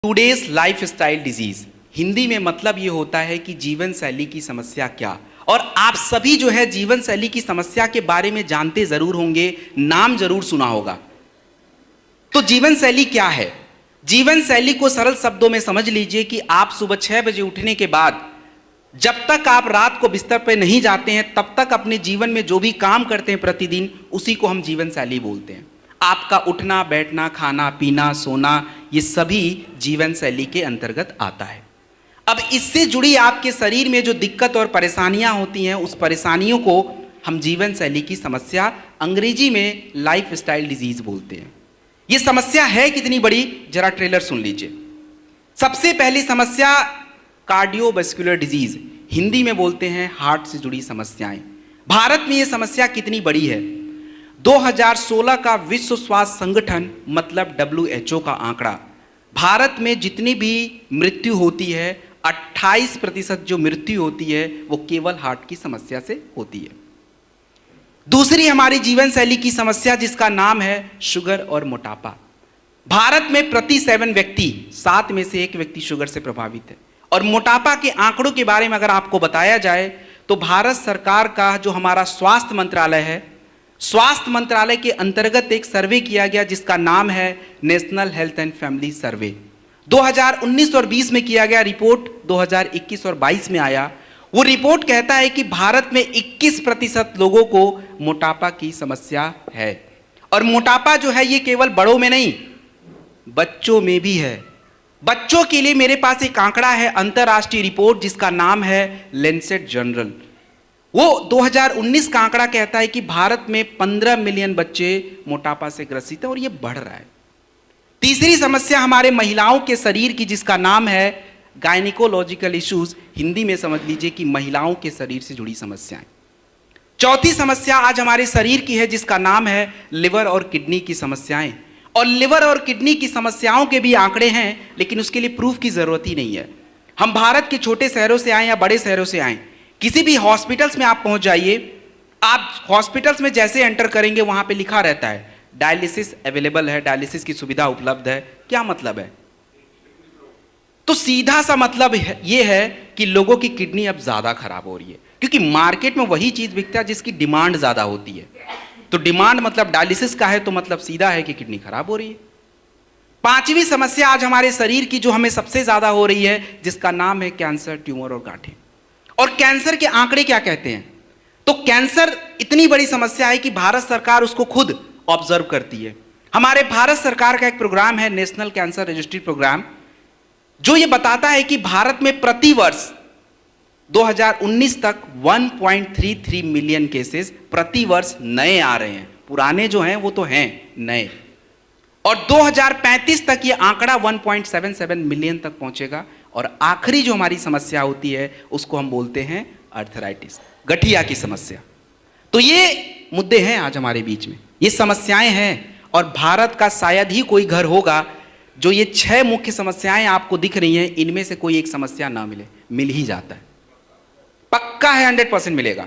Today's life style disease Hindi में मतलब ये होता है कि जीवन शैली की समस्या क्या। और आप सभी जो है जीवन शैली की समस्या के बारे में जानते जरूर होंगे, नाम जरूर सुना होगा। तो जीवन शैली क्या है? जीवन शैली को सरल शब्दों में समझ लीजिए कि आप सुबह 6 बजे उठने के बाद जब तक आप रात को बिस्तर पर नहीं जाते हैं तब तक अपने जीवन में जो भी काम करते हैं प्रतिदिन, उसी को हम जीवन शैली बोलते हैं। आपका उठना बैठना, खाना पीना, सोना, ये सभी जीवन शैली के अंतर्गत आता है। अब इससे जुड़ी आपके शरीर में जो दिक्कत और परेशानियां होती हैं, उस परेशानियों को हम जीवन शैली की समस्या, अंग्रेजी में लाइफ स्टाइल डिजीज बोलते हैं। ये समस्या है कितनी बड़ी, जरा ट्रेलर सुन लीजिए। सबसे पहली समस्या कार्डियोवैस्कुलर डिजीज, हिंदी में बोलते हैं हार्ट से जुड़ी समस्याएं। भारत में ये समस्या कितनी बड़ी है? 2016 का विश्व स्वास्थ्य संगठन मतलब WHO का आंकड़ा, भारत में जितनी भी मृत्यु होती है 28% जो मृत्यु होती है वो केवल हार्ट की समस्या से होती है। दूसरी हमारी जीवन शैली की समस्या जिसका नाम है शुगर और मोटापा। भारत में प्रति 7 व्यक्ति 7 में से 1 व्यक्ति शुगर से प्रभावित है। और मोटापा के आंकड़ों के बारे में अगर आपको बताया जाए तो भारत सरकार का जो हमारा स्वास्थ्य मंत्रालय है, स्वास्थ्य मंत्रालय के अंतर्गत एक सर्वे किया गया जिसका नाम है नेशनल हेल्थ एंड फैमिली सर्वे। 2019 और 20 में किया गया, रिपोर्ट 2021 और 22 में आया। वो रिपोर्ट कहता है कि भारत में 21% लोगों को मोटापा की समस्या है। और मोटापा जो है ये केवल बड़ों में नहीं, बच्चों में भी है। बच्चों के लिए मेरे पास एक आंकड़ा है, अंतरराष्ट्रीय रिपोर्ट जिसका नाम है लेंसेट जर्नल। वो 2019 का आंकड़ा कहता है कि भारत में 15 मिलियन बच्चे मोटापा से ग्रसित हैं और ये बढ़ रहा है। तीसरी समस्या हमारे महिलाओं के शरीर की जिसका नाम है गायनिकोलॉजिकल इश्यूज, हिंदी में समझ लीजिए कि महिलाओं के शरीर से जुड़ी समस्याएं। चौथी समस्या आज हमारे शरीर की है जिसका नाम है लिवर और किडनी की समस्याएं। और लिवर और किडनी की समस्याओं के भी आंकड़े हैं, लेकिन उसके लिए प्रूफ की जरूरत ही नहीं है। हम भारत के छोटे शहरों से आए या बड़े शहरों से आए, किसी भी हॉस्पिटल्स में आप पहुंच जाइए, आप हॉस्पिटल्स में जैसे एंटर करेंगे वहां पे लिखा रहता है डायलिसिस अवेलेबल है, डायलिसिस की सुविधा उपलब्ध है। क्या मतलब है? तो सीधा सा मतलब ये है कि लोगों की किडनी अब ज्यादा खराब हो रही है, क्योंकि मार्केट में वही चीज बिकता है जिसकी डिमांड ज्यादा होती है। तो डिमांड मतलब डायलिसिस का है, तो मतलब सीधा है कि किडनी खराब हो रही है। पांचवी समस्या आज हमारे शरीर की जो हमें सबसे ज्यादा हो रही है जिसका नाम है कैंसर, ट्यूमर और गांठें। और कैंसर के आंकड़े क्या कहते हैं? तो कैंसर इतनी बड़ी समस्या है कि भारत सरकार उसको खुद ऑब्जर्व करती है। हमारे भारत सरकार का एक प्रोग्राम है नेशनल कैंसर रजिस्ट्री प्रोग्राम, जो ये बताता है कि भारत में प्रति वर्ष 2019 तक 1.33 मिलियन केसेस प्रति वर्ष नए आ रहे हैं। पुराने जो हैं वो तो हैं नए। और 2035 तक ये आंकड़ा 1.77 मिलियन तक पहुंचेगा। और आखिरी जो हमारी समस्या होती है उसको हम बोलते हैं अर्थराइटिस, गठिया की समस्या। तो ये मुद्दे हैं आज हमारे बीच में, ये समस्याएं हैं। और भारत का शायद ही कोई घर होगा जो ये 6 मुख्य समस्याएं आपको दिख रही हैं, इनमें से कोई एक समस्या ना मिले। मिल ही जाता है, पक्का है, 100% मिलेगा।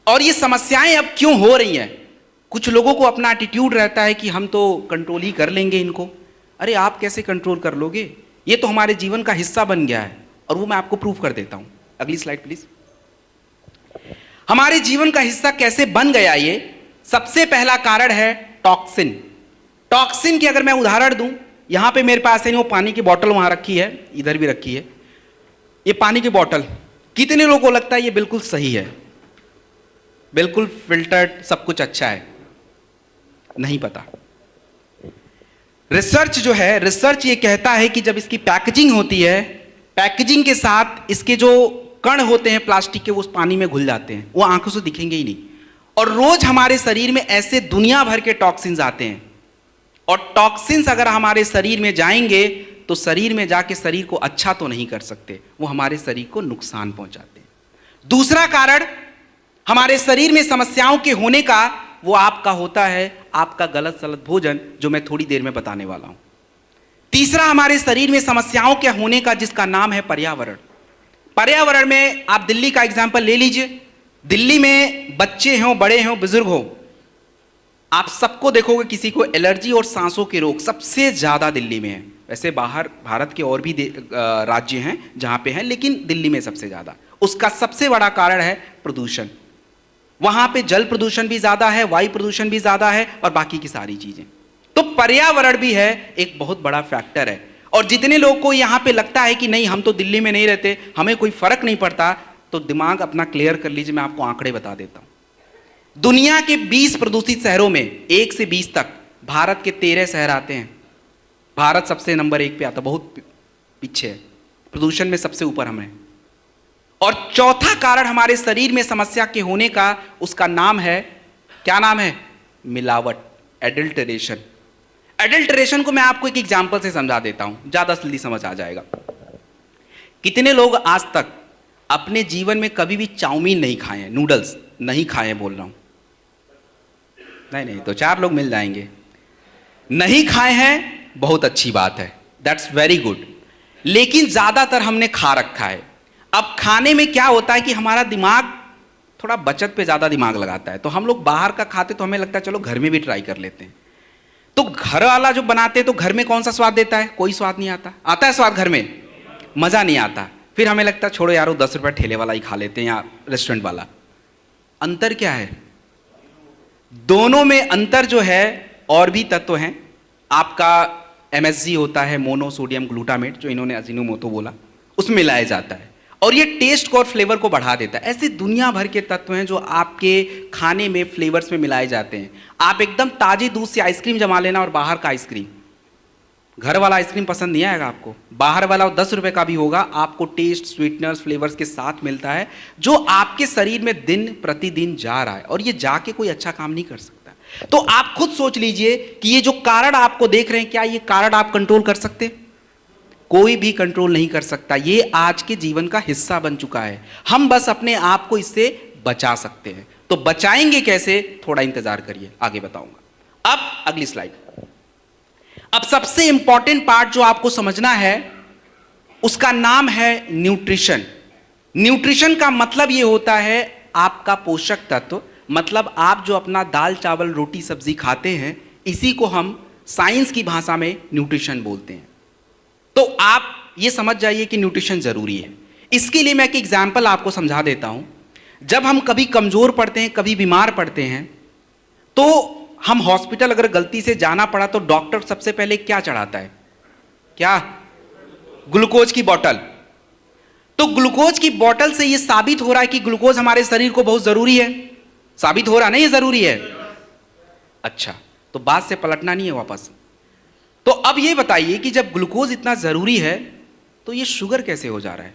और ये समस्याएं अब क्यों हो रही हैं? कुछ लोगों को अपना एटीट्यूड रहता है कि हम तो कंट्रोल ही कर लेंगे इनको। अरे आप कैसे कंट्रोल कर लोगे? ये तो हमारे जीवन का हिस्सा बन गया है, और वो मैं आपको प्रूफ कर देता हूं। अगली स्लाइड प्लीज। हमारे जीवन का हिस्सा कैसे बन गया ये? सबसे पहला कारण है टॉक्सिन। टॉक्सिन की अगर मैं उदाहरण दूं, यहां पे मेरे पास है वो पानी की बोतल वहां रखी है, इधर भी रखी है। ये पानी की बोतल, कितने लोगों को लगता है ये बिल्कुल सही है, बिल्कुल फिल्टर्ड, सब कुछ अच्छा है? नहीं पता। रिसर्च जो है, रिसर्च ये कहता है कि जब इसकी पैकेजिंग होती है, पैकेजिंग के साथ इसके जो कण होते हैं प्लास्टिक के, वो उस पानी में घुल जाते हैं, वो आंखों से दिखेंगे ही नहीं। और रोज हमारे शरीर में ऐसे दुनिया भर के टॉक्सिन्स आते हैं। और टॉक्सिन्स अगर हमारे शरीर में जाएंगे तो शरीर में जाके शरीर को अच्छा तो नहीं कर सकते, वो हमारे शरीर को नुकसान पहुंचाते हैं। दूसरा कारण हमारे शरीर में समस्याओं के होने का, वो आपका होता है आपका गलत सलत भोजन, जो मैं थोड़ी देर में बताने वाला हूं। तीसरा हमारे शरीर में समस्याओं के होने का जिसका नाम है पर्यावरण। पर्यावरण में आप दिल्ली का एग्जाम्पल ले लीजिए। दिल्ली में बच्चे हों, बड़े हों, बुजुर्ग हों, आप सबको देखोगे किसी को एलर्जी और सांसों के रोग सबसे ज्यादा दिल्ली में है। वैसे बाहर भारत के और भी राज्य हैं जहाँ पे हैं, लेकिन दिल्ली में सबसे ज़्यादा। उसका सबसे बड़ा कारण है प्रदूषण। वहाँ पे जल प्रदूषण भी ज़्यादा है, वायु प्रदूषण भी ज़्यादा है और बाकी की सारी चीज़ें। तो पर्यावरण भी है एक बहुत बड़ा फैक्टर है। और जितने लोग को यहाँ पे लगता है कि नहीं हम तो दिल्ली में नहीं रहते, हमें कोई फर्क नहीं पड़ता, तो दिमाग अपना क्लियर कर लीजिए, मैं आपको आंकड़े बता देता हूँ। दुनिया के 20 प्रदूषित शहरों में 1 से 20 तक भारत के 13 शहर आते हैं। भारत सबसे नंबर 1 पे आता, बहुत पीछे है, प्रदूषण में सबसे ऊपर हम हैं। और चौथा कारण हमारे शरीर में समस्या के होने का, उसका नाम है, क्या नाम है? मिलावट, एडल्टरेशन। एडल्टरेशन को मैं आपको एक एग्जांपल से समझा देता हूं, ज्यादा जल्दी समझ आ जाएगा। कितने लोग आज तक अपने जीवन में कभी भी चाउमीन नहीं खाए हैं, नूडल्स नहीं खाए हैं बोल रहा हूं? नहीं, तो 4 लोग मिल जाएंगे। नहीं खाए हैं, बहुत अच्छी बात है, दैट्स वेरी गुड। लेकिन ज्यादातर हमने खा रखा है। अब खाने में क्या होता है कि हमारा दिमाग थोड़ा बचत पे ज्यादा दिमाग लगाता है, तो हम लोग बाहर का खाते तो हमें लगता है चलो घर में भी ट्राई कर लेते हैं। तो घर वाला जो बनाते हैं तो घर में कौन सा स्वाद देता है? कोई स्वाद नहीं आता। आता है स्वाद घर में? मजा नहीं आता। फिर हमें लगता है छोड़ो यार, 10 रुपये ठेले वाला ही खा लेते हैं या रेस्टोरेंट वाला। अंतर क्या है? दोनों में अंतर जो है, और भी तत्व हैं। आपका MSG होता है, मोनोसोडियम ग्लूटामेट, जो इन्होंने अजीनोमोटो बोला, उसमें मिलाया जाता है और ये टेस्ट को और फ्लेवर को बढ़ा देता है। ऐसे दुनिया भर के तत्व हैं जो आपके खाने में फ्लेवर्स में मिलाए जाते हैं। आप एकदम ताजे दूध से आइसक्रीम जमा लेना और बाहर का आइसक्रीम, घर वाला आइसक्रीम पसंद नहीं आएगा आपको। बाहर वाला 10 रुपए का भी होगा, आपको टेस्ट, स्वीटनर्स, फ्लेवर्स के साथ मिलता है, जो आपके शरीर में दिन प्रतिदिन जा रहा है, और ये जाके कोई अच्छा काम नहीं कर सकता। तो आप खुद सोच लीजिए कि ये जो कारण आपको देख रहे हैं, क्या ये कारण आप कंट्रोल कर सकते? कोई भी कंट्रोल नहीं कर सकता। ये आज के जीवन का हिस्सा बन चुका है। हम बस अपने आप को इससे बचा सकते हैं। तो बचाएंगे कैसे? थोड़ा इंतजार करिए, आगे बताऊंगा। अब अगली स्लाइड। अब सबसे इंपॉर्टेंट पार्ट जो आपको समझना है, उसका नाम है न्यूट्रिशन। न्यूट्रिशन का मतलब यह होता है आपका पोषक तत्व। मतलब आप जो अपना दाल चावल रोटी सब्जी खाते हैं, इसी को हम साइंस की भाषा में न्यूट्रिशन बोलते हैं। तो आप ये समझ जाइए कि न्यूट्रिशन जरूरी है। इसके लिए मैं एक एग्जाम्पल आपको समझा देता हूं। जब हम कभी कमजोर पड़ते हैं, कभी बीमार पड़ते हैं, तो हम हॉस्पिटल अगर गलती से जाना पड़ा तो डॉक्टर सबसे पहले क्या चढ़ाता है? क्या? ग्लूकोज की बोतल। तो ग्लूकोज की बोतल से यह साबित हो रहा है कि ग्लूकोज हमारे शरीर को बहुत जरूरी है। साबित हो रहा नहीं, ये जरूरी है। अच्छा, तो बात से पलटना नहीं है वापस। तो अब ये बताइए कि जब ग्लूकोज इतना जरूरी है, तो ये शुगर कैसे हो जा रहा है?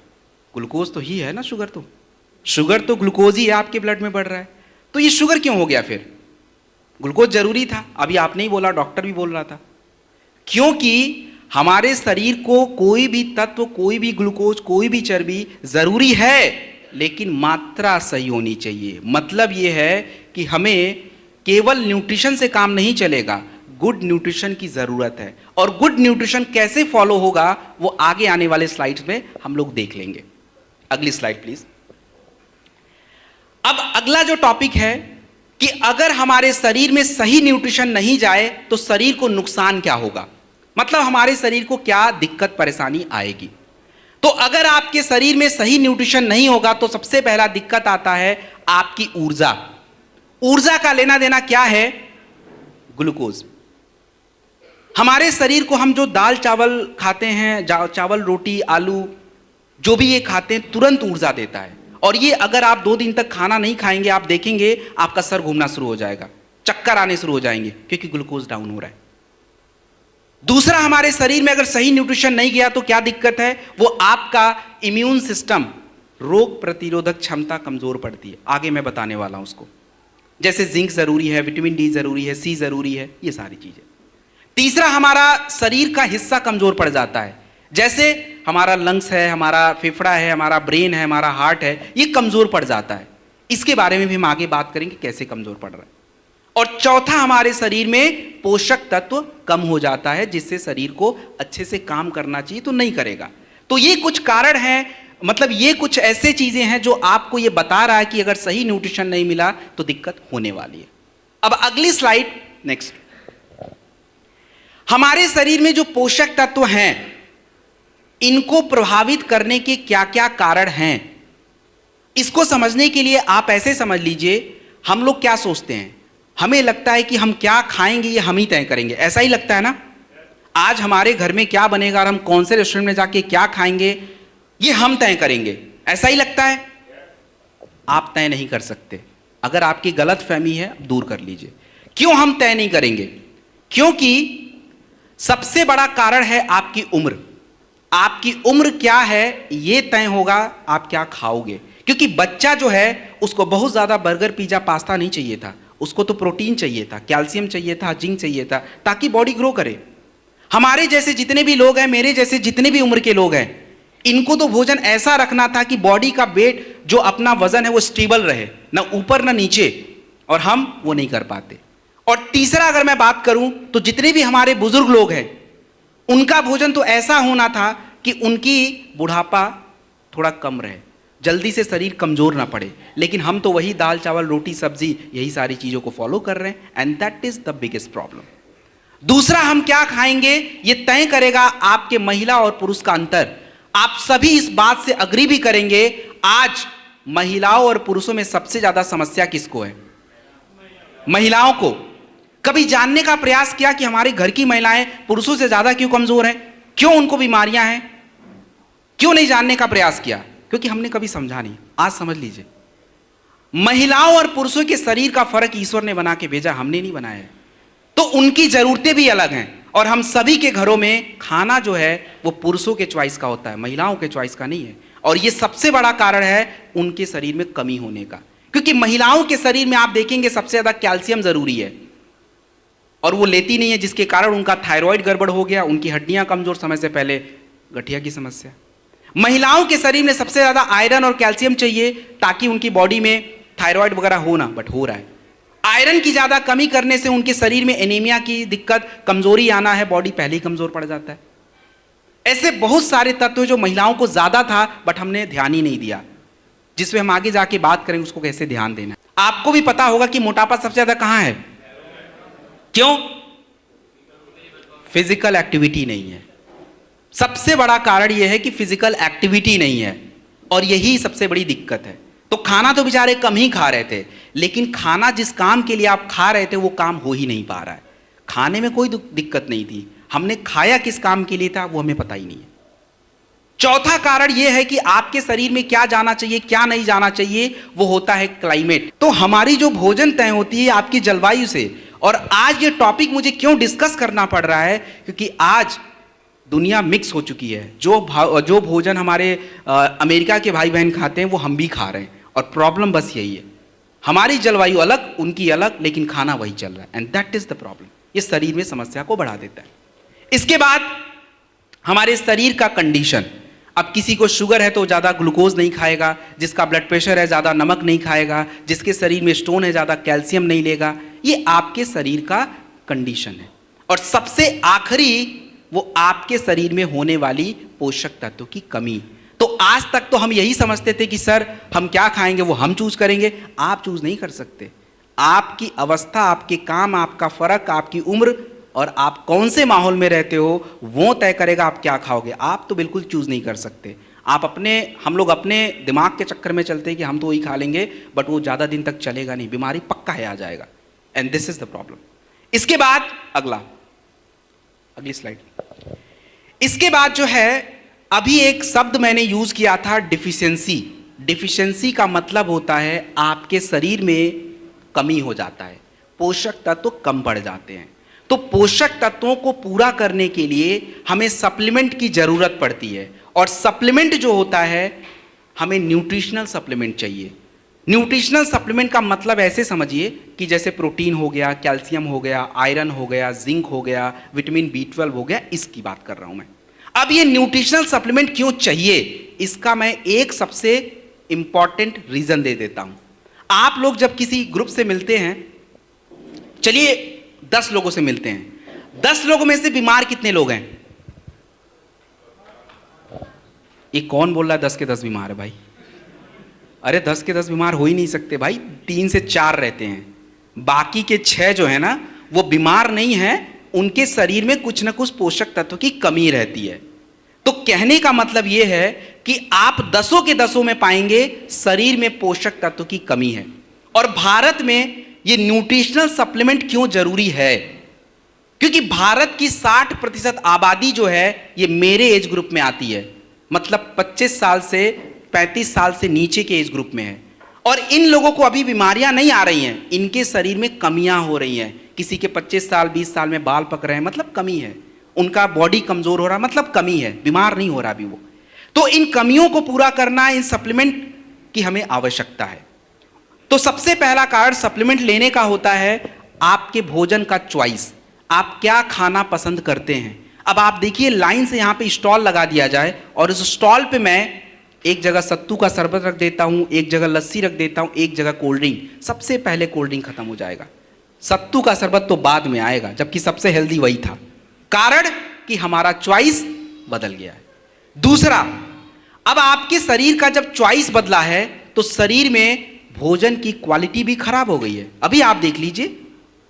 ग्लूकोज तो ही है ना, शुगर तो ग्लूकोज ही है, आपके ब्लड में बढ़ रहा है। तो ये शुगर क्यों हो गया फिर? ग्लूकोज जरूरी था, अभी आपने ही बोला, डॉक्टर भी बोल रहा था। क्योंकि हमारे शरीर को कोई भी तत्व, कोई भी ग्लूकोज, कोई भी चर्बी जरूरी है, लेकिन मात्रा सही होनी चाहिए। मतलब यह है कि हमें केवल न्यूट्रिशन से काम नहीं चलेगा, गुड न्यूट्रिशन की जरूरत है। और गुड न्यूट्रिशन कैसे फॉलो होगा, वो आगे आने वाले स्लाइड्स में हम लोग देख लेंगे। अगली स्लाइड प्लीज। अब अगला जो टॉपिक है कि अगर हमारे शरीर में सही न्यूट्रिशन नहीं जाए तो शरीर को नुकसान क्या होगा, मतलब हमारे शरीर को क्या दिक्कत परेशानी आएगी। तो अगर आपके शरीर में सही न्यूट्रिशन नहीं होगा तो सबसे पहला दिक्कत आता है आपकी ऊर्जा। ऊर्जा का लेना देना क्या है? ग्लूकोज। हमारे शरीर को हम जो दाल चावल खाते हैं, चावल रोटी आलू जो भी ये खाते हैं, तुरंत ऊर्जा देता है। और ये अगर आप 2 दिन तक खाना नहीं खाएंगे, आप देखेंगे आपका सर घूमना शुरू हो जाएगा, चक्कर आने शुरू हो जाएंगे, क्योंकि ग्लूकोज डाउन हो रहा है। दूसरा, हमारे शरीर में अगर सही न्यूट्रिशन नहीं गया तो क्या दिक्कत है? वो आपका इम्यून सिस्टम, रोग प्रतिरोधक क्षमता कमजोर पड़ती है। आगे मैं बताने वाला हूं उसको। जैसे जिंक जरूरी है, विटामिन डी जरूरी है, सी जरूरी है, ये सारी चीजें। तीसरा, हमारा शरीर का हिस्सा कमजोर पड़ जाता है। जैसे हमारा लंग्स है, हमारा फेफड़ा है, हमारा ब्रेन है, हमारा हार्ट है, ये कमजोर पड़ जाता है। इसके बारे में भी हम आगे बात करेंगे कैसे कमजोर पड़ रहा है। और चौथा, हमारे शरीर में पोषक तत्व कम हो जाता है, जिससे शरीर को अच्छे से काम करना चाहिए तो नहीं करेगा। तो ये कुछ कारण हैं, मतलब ये कुछ ऐसे चीजें हैं जो आपको ये बता रहा है कि अगर सही न्यूट्रिशन नहीं मिला तो दिक्कत होने वाली है। अब अगली स्लाइड, नेक्स्ट। हमारे शरीर में जो पोषक तत्व हैं, इनको प्रभावित करने के क्या क्या कारण हैं, इसको समझने के लिए आप ऐसे समझ लीजिए, हम लोग क्या सोचते हैं, हमें लगता है कि हम क्या खाएंगे ये हम ही तय करेंगे, ऐसा ही लगता है ना। आज हमारे घर में क्या बनेगा और हम कौन से रेस्टोरेंट में जाके क्या खाएंगे ये हम तय करेंगे, ऐसा ही लगता है। आप तय नहीं कर सकते। अगर आपकी गलत फहमी है दूर कर लीजिए। क्यों हम तय नहीं करेंगे? क्योंकि सबसे बड़ा कारण है आपकी उम्र। आपकी उम्र क्या है ये तय होगा आप क्या खाओगे। क्योंकि बच्चा जो है उसको बहुत ज्यादा बर्गर पिज्जा पास्ता नहीं चाहिए था, उसको तो प्रोटीन चाहिए था, कैल्शियम चाहिए था, जिंक चाहिए था, ताकि बॉडी ग्रो करे। हमारे जैसे जितने भी लोग हैं, मेरे जैसे जितने भी उम्र के लोग हैं, इनको तो भोजन ऐसा रखना था कि बॉडी का वेट जो अपना वजन है वो स्टेबल रहे, ना ऊपर ना नीचे, और हम वो नहीं कर पाते। और तीसरा अगर मैं बात करूं तो जितने भी हमारे बुजुर्ग लोग हैं उनका भोजन तो ऐसा होना था कि उनकी बुढ़ापा थोड़ा कम रहे, जल्दी से शरीर कमजोर ना पड़े। लेकिन हम तो वही दाल चावल रोटी सब्जी यही सारी चीजों को फॉलो कर रहे हैं, and that is the biggest problem. दूसरा, हम क्या खाएंगे ये तय करेगा आपके महिला और पुरुष का अंतर। आप सभी इस बात से अग्री भी करेंगे, आज महिलाओं और पुरुषों में सबसे ज्यादा समस्या किसको है? महिलाओं को। कभी जानने का प्रयास किया कि हमारे घर की महिलाएं पुरुषों से ज्यादा क्यों कमजोर हैं, क्यों उनको बीमारियां हैं? क्यों नहीं जानने का प्रयास किया? क्योंकि हमने कभी समझा नहीं। आज समझ लीजिए, महिलाओं और पुरुषों के शरीर का फर्क ईश्वर ने बना के भेजा, हमने नहीं बनाया है। तो उनकी जरूरतें भी अलग हैं, और हम सभी के घरों में खाना जो है वो पुरुषों के चॉइस का होता है, महिलाओं के चॉइस का नहीं है। और ये सबसे बड़ा कारण है उनके शरीर में कमी होने का। क्योंकि महिलाओं के शरीर में आप देखेंगे सबसे ज्यादा कैल्शियम जरूरी है, और वो लेती नहीं है, जिसके कारण उनका थायराइड गड़बड़ हो गया, उनकी हड्डियां कमजोर, समय से पहले गठिया की समस्या। महिलाओं के शरीर में सबसे ज्यादा आयरन और कैल्शियम चाहिए ताकि उनकी बॉडी में थायराइड वगैरह हो ना, बट हो रहा है। आयरन की ज्यादा कमी करने से उनके शरीर में एनीमिया की दिक्कत, कमजोरी आना है, बॉडी पहले ही कमजोर पड़ जाता है। ऐसे बहुत सारे तत्व जो महिलाओं को ज्यादा था बट हमने ध्यान ही नहीं दिया, जिसमें हम आगे जाके बात करेंगे उसको कैसे ध्यान देना है। आपको भी पता होगा कि मोटापा सबसे ज्यादा कहां है? क्यों? फिजिकल एक्टिविटी नहीं है। सबसे बड़ा कारण यह है कि फिजिकल एक्टिविटी नहीं है, और यही सबसे बड़ी दिक्कत है। तो खाना तो बेचारे कम ही खा रहे थे, लेकिन खाना जिस काम के लिए आप खा रहे थे वो काम हो ही नहीं पा रहा है। खाने में कोई दिक्कत नहीं थी, हमने खाया किस काम के लिए था वो हमें पता ही नहीं है। चौथा कारण यह है कि आपके शरीर में क्या जाना चाहिए क्या नहीं जाना चाहिए, वो होता है क्लाइमेट। तो हमारी जो भोजन तय होती है आपकी जलवायु से। और आज ये टॉपिक मुझे क्यों डिस्कस करना पड़ रहा है? क्योंकि आज दुनिया मिक्स हो चुकी है। जो भोजन हमारे अमेरिका के भाई बहन खाते हैं वो हम भी खा रहे हैं, और प्रॉब्लम बस यही है, हमारी जलवायु अलग उनकी अलग, लेकिन खाना वही चल रहा है, and that is the problem. ये शरीर में समस्या को बढ़ा देता है। इसके बाद हमारे शरीर का कंडीशन। अब किसी को शुगर है तो ज़्यादा ग्लूकोज नहीं खाएगा, जिसका ब्लड प्रेशर है ज़्यादा नमक नहीं खाएगा, जिसके शरीर में स्टोन है ज़्यादा कैल्शियम नहीं लेगा। ये आपके शरीर का कंडीशन है। और सबसे आखिरी वो आपके शरीर में होने वाली पोषक तत्वों की कमी। तो आज तक तो हम यही समझते थे कि सर हम क्या खाएंगे वो हम चूज करेंगे। आप चूज नहीं कर सकते। आपकी अवस्था, आपके काम, आपका फर्क, आपकी उम्र और आप कौन से माहौल में रहते हो वो तय करेगा आप क्या खाओगे। आप तो बिल्कुल चूज नहीं कर सकते। हम लोग अपने दिमाग के चक्कर में चलते हैं कि हम तो वही खा लेंगे, बट वो ज़्यादा दिन तक चलेगा नहीं, बीमारी पक्का है आ जाएगा, and this is the problem. इसके बाद अगली स्लाइड। इसके बाद जो है अभी एक शब्द मैंने यूज किया था, डिफिशियंसी। डिफिशियंसी का मतलब होता है आपके शरीर में कमी हो जाता है, पोषक तत्व कम पड़ जाते हैं। तो पोषक तत्वों को पूरा करने के लिए हमें सप्लीमेंट की जरूरत पड़ती है, और सप्लीमेंट जो होता है हमें न्यूट्रिशनल सप्लीमेंट चाहिए। न्यूट्रिशनल सप्लीमेंट का मतलब ऐसे समझिए कि जैसे प्रोटीन हो गया, कैल्शियम हो गया, आयरन हो गया, जिंक हो गया, विटामिन B12 हो गया, इसकी बात कर रहा हूं मैं। अब ये न्यूट्रिशनल सप्लीमेंट क्यों चाहिए, इसका मैं एक सबसे इंपॉर्टेंट रीजन दे देता हूं। आप लोग जब किसी ग्रुप से मिलते हैं, चलिए 10 लोगों से मिलते हैं, 10 लोगों में से बीमार कितने लोग हैं? ये कौन बोल रहा है 10 के 10 बीमार है भाई? अरे 10 के 10 बीमार हो ही नहीं सकते भाई, 3 से 4 रहते हैं, बाकी के 6 जो है ना वो बीमार नहीं है, उनके शरीर में कुछ ना कुछ पोषक तत्व की कमी रहती है। तो कहने का मतलब यह है कि आप दसों के दसों में पाएंगे शरीर में पोषक तत्व की कमी है। और भारत में यह न्यूट्रिशनल सप्लीमेंट क्यों जरूरी है? क्योंकि भारत की 60% आबादी जो है ये मेरे एज ग्रुप में आती है, मतलब 25 साल से 35 साल से नीचे के एज ग्रुप में है। और इन लोगों को अभी बीमारियां नहीं आ रही हैं, इनके शरीर में कमियां हो रही हैं। किसी के 25 साल 20 साल में बाल पक रहे हैं, मतलब कमी है। उनका बॉडी कमजोर हो रहा, मतलब कमी है, बीमार नहीं हो रहा अभी वो। तो इन कमियों को पूरा करना, इन सप्लीमेंट की हमें आवश्यकता है। तो सबसे पहला कारण सप्लीमेंट लेने का होता है आपके भोजन का चॉइस, आप क्या खाना पसंद करते हैं। अब आप देखिए लाइन से यहां पे स्टॉल लगा दिया जाए और उस स्टॉल पे मैं एक जगह सत्तू का शरबत रख देता हूं, एक जगह लस्सी रख देता हूं, एक जगह कोल्ड ड्रिंक। सबसे पहले कोल्ड ड्रिंक खत्म हो जाएगा, सत्तू का शरबत तो बाद में आएगा, जबकि सबसे हेल्दी वही था। कारण कि हमारा चॉइस बदल गया है। दूसरा, अब आपके शरीर का जब चॉइस बदला है तो शरीर में भोजन की क्वालिटी भी खराब हो गई है। अभी आप देख लीजिए,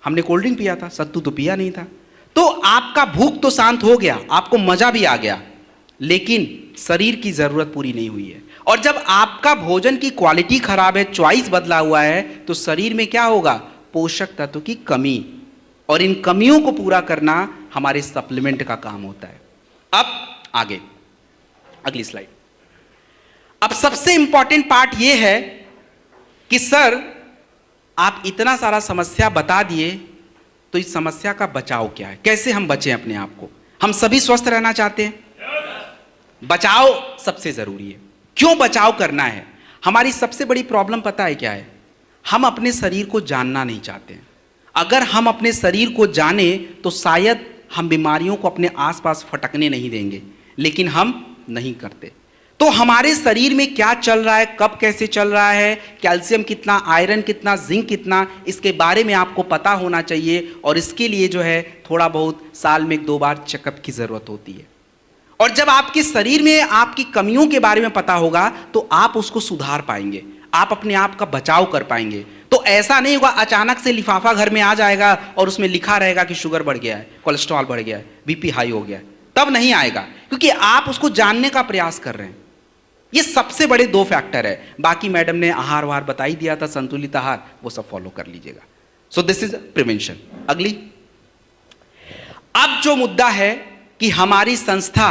हमने कोल्ड ड्रिंक पिया था, सत्तू तो पिया नहीं था। तो आपका भूख तो शांत हो गया, आपको मजा भी आ गया, लेकिन शरीर की जरूरत पूरी नहीं हुई है। और जब आपका भोजन की क्वालिटी खराब है, चॉइस बदला हुआ है, तो शरीर में क्या होगा? पोषक तत्व की कमी। और इन कमियों को पूरा करना हमारे सप्लीमेंट का काम होता है। अब आगे अगली स्लाइड। अब सबसे इंपॉर्टेंट पार्ट यह है कि सर आप इतना सारा समस्या बता दिए, तो इस समस्या का बचाव क्या है? कैसे हम बचें अपने आप को? हम सभी स्वस्थ रहना चाहते हैं, बचाव सबसे जरूरी है। क्यों बचाव करना है? हमारी सबसे बड़ी प्रॉब्लम पता है क्या है? हम अपने शरीर को जानना नहीं चाहते हैं। अगर हम अपने शरीर को जाने तो शायद हम बीमारियों को अपने आसपास फटकने नहीं देंगे, लेकिन हम नहीं करते। तो हमारे शरीर में क्या चल रहा है, कब कैसे चल रहा है, कैल्शियम कितना, आयरन कितना, जिंक कितना, इसके बारे में आपको पता होना चाहिए। और इसके लिए जो है थोड़ा बहुत साल में 1-2 बार चेकअप की जरूरत होती है। और जब आपके शरीर में आपकी कमियों के बारे में पता होगा तो आप उसको सुधार पाएंगे, आप अपने आप का बचाव कर पाएंगे। तो ऐसा नहीं होगा अचानक से लिफाफा घर में आ जाएगा और उसमें लिखा रहेगा कि शुगर बढ़ गया है, कोलेस्ट्रॉल बढ़ गया है, बीपी हाई हो गया है, तब नहीं आएगा, क्योंकि आप उसको जानने का प्रयास कर रहे हैं। ये सबसे बड़े 2 फैक्टर है। बाकी मैडम ने आहार वाहार बता ही दिया था, संतुलित आहार, वो सब फॉलो कर लीजिएगा। सो दिस इज प्रिवेंशन। अगली, अब जो मुद्दा है कि हमारी संस्था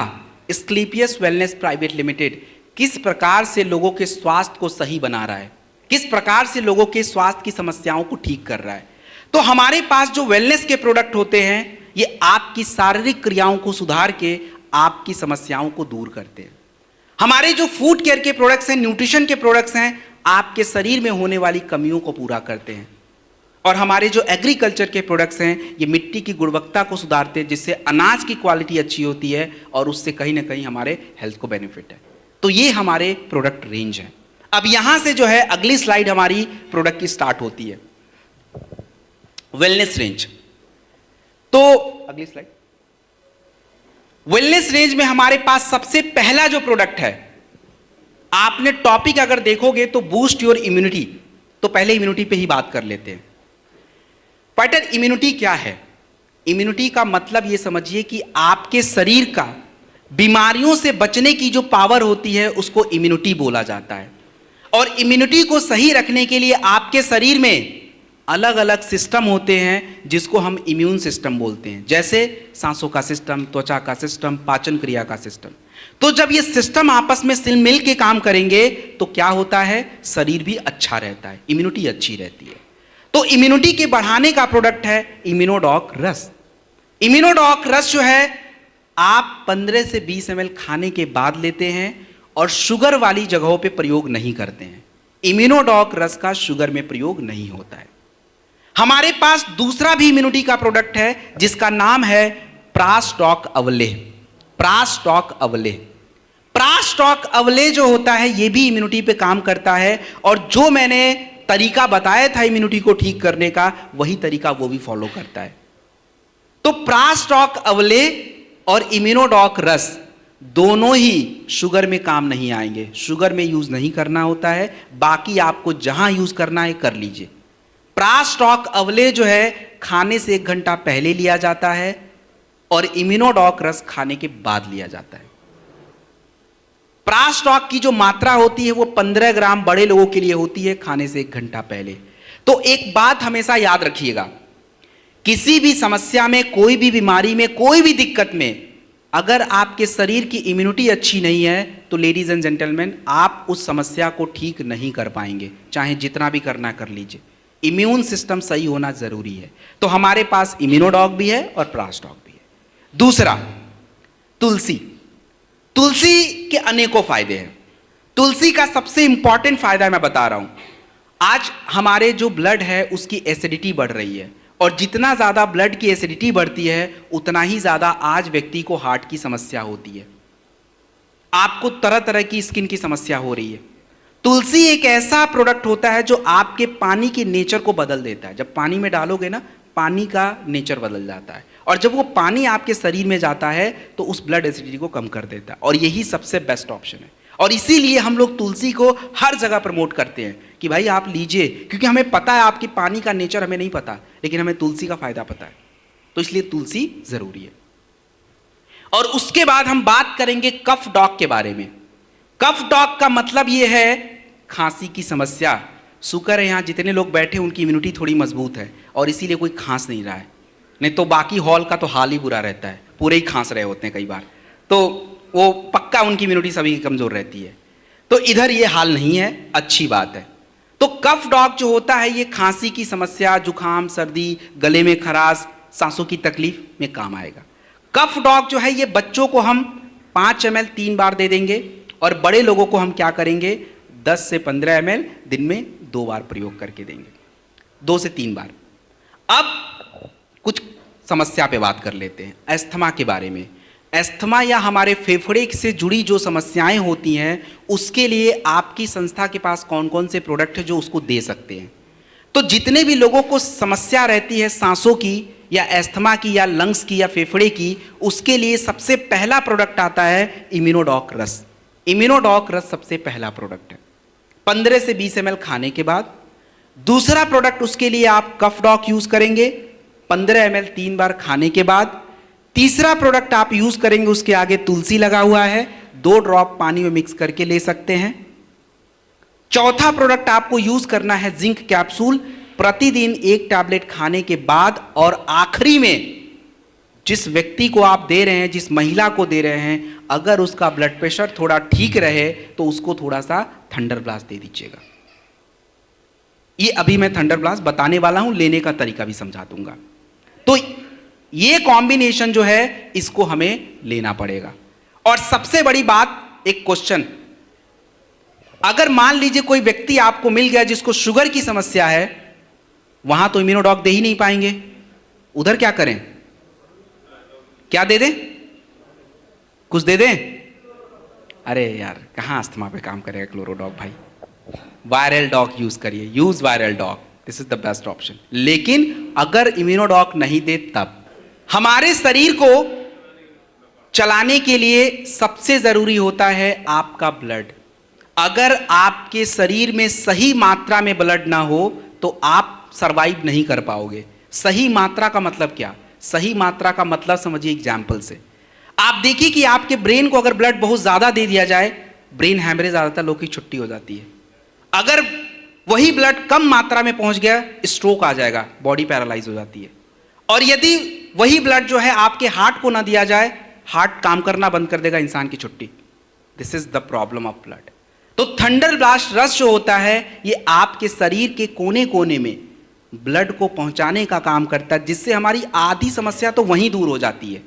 एस्क्लेपियस वेलनेस प्राइवेट लिमिटेड किस प्रकार से लोगों के स्वास्थ्य को सही बना रहा है, किस प्रकार से लोगों के स्वास्थ्य की समस्याओं को ठीक कर रहा है। तो हमारे पास जो वेलनेस के प्रोडक्ट होते हैं, ये आपकी शारीरिक क्रियाओं को सुधार के आपकी समस्याओं को दूर करते हैं। हमारे जो फूड केयर के प्रोडक्ट्स हैं, न्यूट्रिशन के प्रोडक्ट्स हैं, आपके शरीर में होने वाली कमियों को पूरा करते हैं। और हमारे जो एग्रीकल्चर के प्रोडक्ट्स हैं, ये मिट्टी की गुणवत्ता को सुधारते हैं, जिससे अनाज की क्वालिटी अच्छी होती है और उससे कहीं ना कहीं हमारे हेल्थ को बेनिफिट है। तो ये हमारे प्रोडक्ट रेंज है। अब यहां से जो है अगली स्लाइड हमारी प्रोडक्ट की स्टार्ट होती है, वेलनेस रेंज। तो अगली स्लाइड। वेलनेस रेंज में हमारे पास सबसे पहला जो प्रोडक्ट है, आपने टॉपिक अगर देखोगे तो बूस्ट योर इम्यूनिटी, तो पहले इम्यूनिटी पे ही बात कर लेते हैं। फाइटर, इम्यूनिटी क्या है? इम्यूनिटी का मतलब यह समझिए कि आपके शरीर का बीमारियों से बचने की जो पावर होती है उसको इम्यूनिटी बोला जाता है। और इम्यूनिटी को सही रखने के लिए आपके शरीर में अलग अलग सिस्टम होते हैं जिसको हम इम्यून सिस्टम बोलते हैं, जैसे सांसों का सिस्टम, त्वचा का सिस्टम, पाचन क्रिया का सिस्टम। तो जब ये सिस्टम आपस में मिल के काम करेंगे तो क्या होता है? शरीर भी अच्छा रहता है, इम्यूनिटी अच्छी रहती है। तो इम्यूनिटी के बढ़ाने का प्रोडक्ट है इम्यूनोडॉक रस। इम्यूनोडॉक रस जो है आप 15 से 20 ml खाने के बाद लेते हैं और शुगर वाली जगहों पे प्रयोग नहीं करते हैं। इम्यूनोडॉक रस का शुगर में प्रयोग नहीं होता है। हमारे पास दूसरा भी इम्यूनिटी का प्रोडक्ट है जिसका नाम है प्रास्टॉक अवलेह। प्रास्टॉक अवलेह, प्रास्टॉक अवलेह जो होता है ये भी इम्यूनिटी पे काम करता है। और जो मैंने तरीका बताया था इम्यूनिटी को ठीक करने का, वही तरीका वो भी फॉलो करता है। तो प्रास्टॉक अवलेह और इम्यूनोडॉक रस दोनों ही शुगर में काम नहीं आएंगे, शुगर में यूज नहीं करना होता है। बाकी आपको जहां यूज करना है कर लीजिए। प्रास्टॉक अवले जो है खाने से 1 घंटा पहले लिया जाता है और इम्यूनोडॉक रस खाने के बाद लिया जाता है। प्रास्टॉक की जो मात्रा होती है वो 15 ग्राम बड़े लोगों के लिए होती है खाने से 1 घंटा पहले। तो एक बात हमेशा याद रखिएगा, किसी भी समस्या में, कोई भी बीमारी में, कोई भी दिक्कत में अगर आपके शरीर की इम्यूनिटी अच्छी नहीं है तो लेडीज एंड जेंटलमैन, आप उस समस्या को ठीक नहीं कर पाएंगे, चाहे जितना भी करना कर लीजिए। इम्यून सिस्टम सही होना जरूरी है। तो हमारे पास इम्यूनोडॉक भी है और प्रास्टॉक भी है। दूसरा, तुलसी। तुलसी के अनेकों फायदे हैं। तुलसी का सबसे इंपॉर्टेंट फायदा मैं बता रहा हूं। आज हमारे जो ब्लड है उसकी एसिडिटी बढ़ रही है, और जितना ज्यादा ब्लड की एसिडिटी बढ़ती है उतना ही ज्यादा आज व्यक्ति को हार्ट की समस्या होती है, आपको तरह तरह की स्किन की समस्या हो रही है। तुलसी एक ऐसा प्रोडक्ट होता है जो आपके पानी के नेचर को बदल देता है। जब पानी में डालोगे ना, पानी का नेचर बदल जाता है, और जब वो पानी आपके शरीर में जाता है तो उस ब्लड एसिडिटी को कम कर देता है, और यही सबसे बेस्ट ऑप्शन है। और इसीलिए हम लोग तुलसी को हर जगह प्रमोट करते हैं कि भाई आप लीजिए, क्योंकि हमें पता है आपकी पानी का नेचर हमें नहीं पता, लेकिन हमें तुलसी का फायदा पता है, तो इसलिए तुलसी जरूरी है। और उसके बाद हम बात करेंगे कफ डॉग के बारे में। कफ डॉग का मतलब यह है खांसी की समस्या। शुक्र है यहाँ जितने लोग बैठे उनकी इम्यूनिटी थोड़ी मजबूत है और इसीलिए कोई खांस नहीं रहा है, नहीं तो बाकी हॉल का तो हाल ही बुरा रहता है, पूरे ही खांस रहे होते हैं कई बार, तो वो पक्का उनकी इम्यूनिटी सभी की कमजोर रहती है। तो इधर ये हाल नहीं है, अच्छी बात है। तो कफ डॉग जो होता है ये खांसी की समस्या, जुकाम, सर्दी, गले में खराश, सांसों की तकलीफ में काम आएगा। कफ डॉग जो है ये बच्चों को हम 5 ml 3 बार दे देंगे, और बड़े लोगों को हम क्या करेंगे 10 से 15 ml दिन में 2 बार प्रयोग करके देंगे, 2 से 3 बार। अब कुछ समस्या पे बात कर लेते हैं, अस्थमा के बारे में। अस्थमा या हमारे फेफड़े से जुड़ी जो समस्याएं होती हैं उसके लिए आपकी संस्था के पास कौन कौन से प्रोडक्ट है जो उसको दे सकते हैं। तो जितने भी लोगों को समस्या रहती है सांसों की या अस्थमा की या लंग्स की या फेफड़े की, उसके लिए सबसे पहला प्रोडक्ट आता है इम्यूनोडॉक रस। इम्यूनोडॉक रस सबसे पहला प्रोडक्ट है 15 से 20 ml खाने के बाद। दूसरा प्रोडक्ट उसके लिए आप कफ डॉग यूज करेंगे 15 ml 3 बार खाने के बाद। तीसरा प्रोडक्ट आप यूज करेंगे, उसके आगे तुलसी लगा हुआ है, 2 ड्रॉप पानी में मिक्स करके ले सकते हैं। चौथा प्रोडक्ट आपको यूज करना है जिंक कैप्सूल, प्रतिदिन 1 टैबलेट खाने के बाद। और आखिरी में जिस व्यक्ति को आप दे रहे हैं, जिस महिला को दे रहे हैं, अगर उसका ब्लड प्रेशर थोड़ा ठीक रहे तो उसको थोड़ा सा थंडर ब्लास्ट दे दीजिएगा। ये अभी मैं थंडर ब्लास्ट बताने वाला हूं, लेने का तरीका भी समझा दूंगा। तो ये कॉम्बिनेशन जो है इसको हमें लेना पड़ेगा। और सबसे बड़ी बात, एक क्वेश्चन, अगर मान लीजिए कोई व्यक्ति आपको मिल गया जिसको शुगर की समस्या है, वहां तो इम्यूनोडॉक दे ही नहीं पाएंगे, उधर क्या करें? क्या दे दें? कुछ दे दें? अरे यार कहां अस्थमा पे काम करेगा क्लोरोडॉक भाई। वायरल डॉग यूज करिए, use viral dog, this is the best option. लेकिन अगर इम्यूनोडॉक नहीं दे तब हमारे शरीर को चलाने के लिए सबसे जरूरी होता है आपका ब्लड। अगर आपके शरीर में सही मात्रा में ब्लड ना हो तो आप सरवाइव नहीं कर पाओगे। सही मात्रा का मतलब क्या? सही मात्रा का मतलब समझिए एग्जाम्पल से। आप देखिए कि आपके ब्रेन को अगर ब्लड बहुत ज्यादा दे दिया जाए, ब्रेन हैमरेज ज्यादातर लोगों की छुट्टी हो जाती है। अगर वही ब्लड कम मात्रा में पहुंच गया, स्ट्रोक आ जाएगा, बॉडी पैरालाइज हो जाती है। और यदि वही ब्लड जो है आपके हार्ट को ना दिया जाए, हार्ट काम करना बंद कर देगा, इंसान की छुट्टी। This is the problem of blood. तो थंडर ब्लास्ट रस जो होता है ये आपके शरीर के कोने कोने में ब्लड को पहुंचाने का काम करता है, जिससे हमारी आधी समस्या तो वहीं दूर हो जाती है।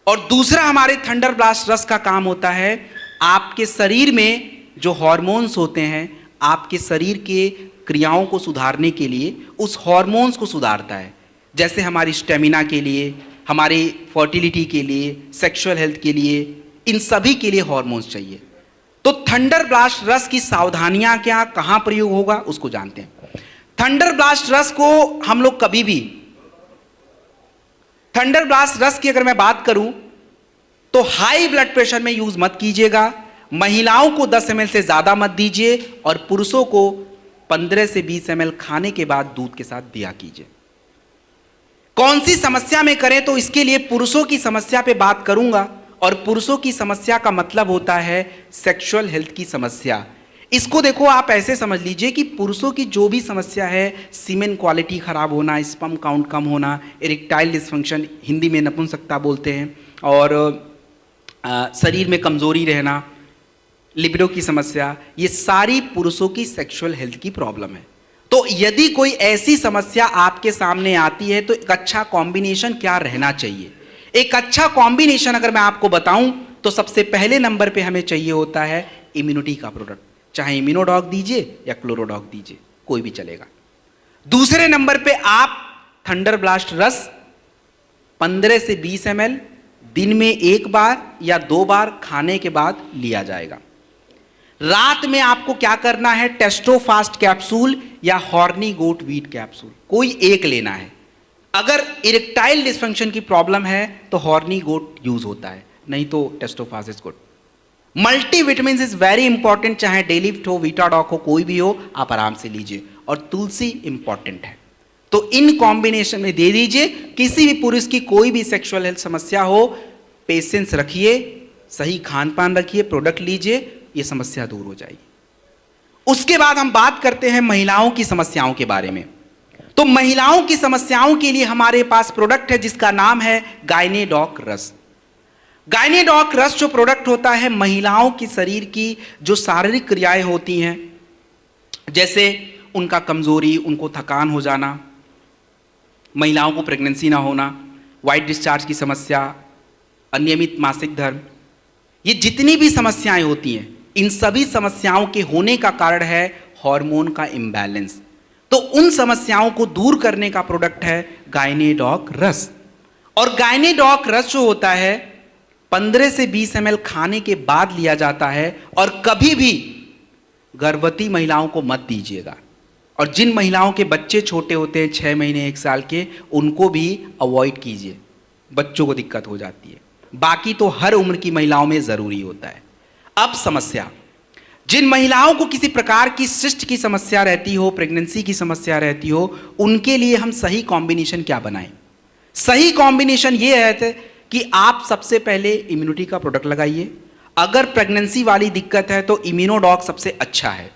और दूसरा हमारे थंडर ब्लास्ट रस का काम होता है आपके शरीर में जो हार्मोन्स होते हैं, आपके शरीर के क्रियाओं को सुधारने के लिए उस हार्मोन्स को सुधारता है। जैसे हमारी स्टेमिना के लिए, हमारी फर्टिलिटी के लिए, सेक्सुअल हेल्थ के लिए, इन सभी के लिए हार्मोन्स चाहिए। तो थंडर ब्लास्ट रस की सावधानियां क्या, कहां प्रयोग होगा, उसको जानते हैं। थंडर ब्लास्ट रस को हम लोग कभी भी, थंडर ब्लास्ट रस की अगर मैं बात करूं तो हाई ब्लड प्रेशर में यूज मत कीजिएगा। महिलाओं को 10 ml से ज्यादा मत दीजिए और पुरुषों को 15 से 20 ml खाने के बाद दूध के साथ दिया कीजिए। कौन सी समस्या में करें, तो इसके लिए पुरुषों की समस्या पे बात करूंगा, और पुरुषों की समस्या का मतलब होता है सेक्सुअल हेल्थ की समस्या। इसको देखो आप ऐसे समझ लीजिए कि पुरुषों की जो भी समस्या है, सीमेन क्वालिटी खराब होना, स्पर्म काउंट कम होना, इरेक्टाइल डिसफंक्शन, हिंदी में नपुंसकता बोलते हैं, और शरीर में कमजोरी रहना, लिबिडो की समस्या, ये सारी पुरुषों की सेक्सुअल हेल्थ की प्रॉब्लम है। तो यदि कोई ऐसी समस्या आपके सामने आती है तो एक अच्छा कॉम्बिनेशन क्या रहना चाहिए? एक अच्छा कॉम्बिनेशन अगर मैं आपको बताऊं तो सबसे पहले नंबर पे हमें चाहिए होता है इम्यूनिटी का प्रोडक्ट, चाहे इम्यूनोडॉग दीजिए या क्लोरोडॉग दीजिए, कोई भी चलेगा। दूसरे नंबर पे आप थंडर ब्लास्ट रस 15 से 20 ml दिन में एक बार या 2 बार खाने के बाद लिया जाएगा। रात में आपको क्या करना है, टेस्टोफास्ट कैप्सूल या हॉर्नी गोट वीट कैप्सूल, कोई एक लेना है। अगर इरेक्टाइल डिसफंक्शन की प्रॉब्लम है तो हॉर्नी गोट यूज होता है, नहीं तो Testofast is good. Multivitamin is very important, चाहे डेलिफ्ट हो, वीटाडॉक हो, कोई भी हो, आप आराम से लीजिए। और तुलसी इंपॉर्टेंट है, तो इन कॉम्बिनेशन में दे दीजिए। किसी भी पुरुष की कोई भी सेक्सुअल हेल्थ समस्या हो, पेशेंस रखिए, सही खान पान रखिए, प्रोडक्ट लीजिए, ये समस्या दूर हो जाएगी। उसके बाद हम बात करते हैं महिलाओं की समस्याओं के बारे में। तो महिलाओं की समस्याओं के लिए हमारे पास प्रोडक्ट है जिसका नाम है गायनेडॉक रस। गायनेडॉक रस जो प्रोडक्ट होता है, महिलाओं की शरीर की जो शारीरिक क्रियाएं होती हैं, जैसे उनका कमजोरी, उनको थकान हो जाना, महिलाओं को प्रेगनेंसी ना होना, वाइट डिस्चार्ज की समस्या, अनियमित मासिक धर्म, ये जितनी भी समस्याएं होती हैं, इन सभी समस्याओं के होने का कारण है हार्मोन का इम्बैलेंस। तो उन समस्याओं को दूर करने का प्रोडक्ट है गायनेडॉक रस। और गायनेडॉक रस जो होता है 15 से 20 ml खाने के बाद लिया जाता है, और कभी भी गर्भवती महिलाओं को मत दीजिएगा। और जिन महिलाओं के बच्चे छोटे होते हैं, 6 महीने 1 साल के, उनको भी अवॉइड कीजिए, बच्चों को दिक्कत हो जाती है। बाकी तो हर उम्र की महिलाओं में जरूरी होता है। अब समस्या, जिन महिलाओं को किसी प्रकार की सिस्ट की समस्या रहती हो, प्रेगनेंसी की समस्या रहती हो, उनके लिए हम सही कॉम्बिनेशन क्या बनाएं? सही कॉम्बिनेशन ये है कि आप सबसे पहले इम्यूनिटी का प्रोडक्ट लगाइए। अगर प्रेगनेंसी वाली दिक्कत है तो इम्यूनोडॉक सबसे अच्छा है।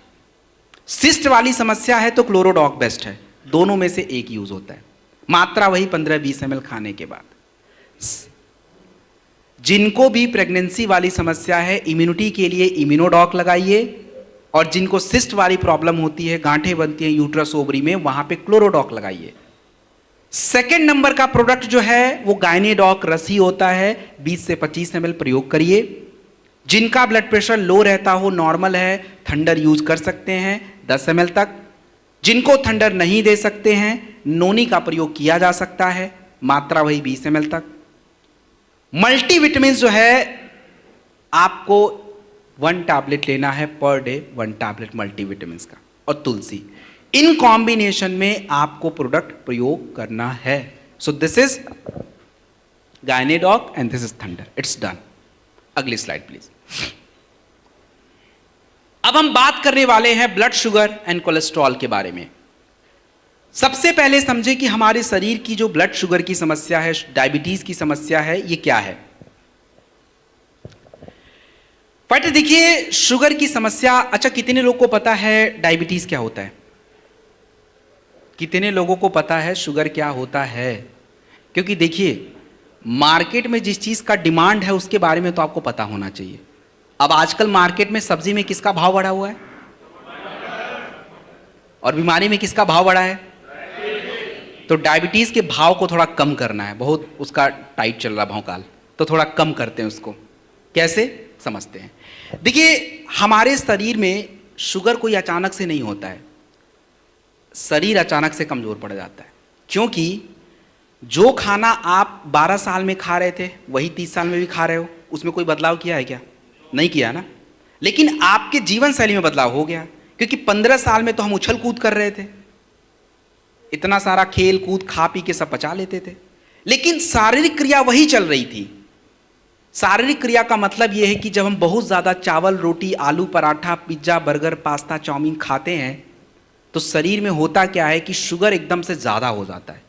सिस्ट वाली समस्या है तो क्लोरोडॉक बेस्ट है। दोनों में से एक यूज होता है, मात्रा वही 15-20 ml खाने के बाद। जिनको भी प्रेगनेंसी वाली समस्या है, इम्यूनिटी के लिए इम्यूनोडॉक लगाइए, और जिनको सिस्ट वाली प्रॉब्लम होती है, गांठें बनती हैं यूट्रस ओवरी में, वहां पे क्लोरोडॉक लगाइए। सेकेंड नंबर का प्रोडक्ट जो है वो गायनेडॉक रस ही होता है, 20 से 25 ml प्रयोग करिए। जिनका ब्लड प्रेशर लो रहता हो, नॉर्मल है, थंडर यूज कर सकते हैं 10 ml तक। जिनको थंडर नहीं दे सकते हैं, नोनी का प्रयोग किया जा सकता है, मात्रा वही 20 ml तक। मल्टीविटामिन जो है आपको 1 टैबलेट लेना है पर डे, 1 टैबलेट मल्टीविटामिन का, और तुलसी, इन कॉम्बिनेशन में आपको प्रोडक्ट प्रयोग करना है। So this is Gynedoc and this is thunder, it's done. अगली स्लाइड प्लीज। अब हम बात करने वाले हैं ब्लड शुगर एंड कोलेस्ट्रॉल के बारे में। सबसे पहले समझे कि हमारे शरीर की जो ब्लड शुगर की समस्या है, डायबिटीज की समस्या है, ये क्या है। बट देखिए, शुगर की समस्या, अच्छा कितने लोगों को पता है डायबिटीज क्या होता है? कितने लोगों को पता है शुगर क्या होता है? क्योंकि देखिए, मार्केट में जिस चीज का डिमांड है उसके बारे में तो आपको पता होना चाहिए। अब आजकल मार्केट में सब्जी में किसका भाव बढ़ा हुआ है, और बीमारी में किसका भाव बढ़ा है? तो डायबिटीज के भाव को थोड़ा कम करना है, बहुत उसका टाइट चल रहा भौकाल, तो थोड़ा कम करते हैं उसको। कैसे समझते हैं? देखिए, हमारे शरीर में शुगर कोई अचानक से नहीं होता है, शरीर अचानक से कमजोर पड़ जाता है। क्योंकि जो खाना आप 12 साल में खा रहे थे वही 30 साल में भी खा रहे हो, उसमें कोई बदलाव किया है क्या? नहीं किया ना। लेकिन आपके जीवन शैली में बदलाव हो गया, क्योंकि 15 साल में तो हम उछल कूद कर रहे थे, इतना सारा खेल कूद खा पी के सब पचा लेते थे, लेकिन शारीरिक क्रिया वही चल रही थी। शारीरिक क्रिया का मतलब यह है कि जब हम बहुत ज़्यादा चावल, रोटी, आलू paratha, pizza, burger, pasta, chow mein खाते हैं तो शरीर में होता क्या है कि शुगर एकदम से ज़्यादा हो जाता है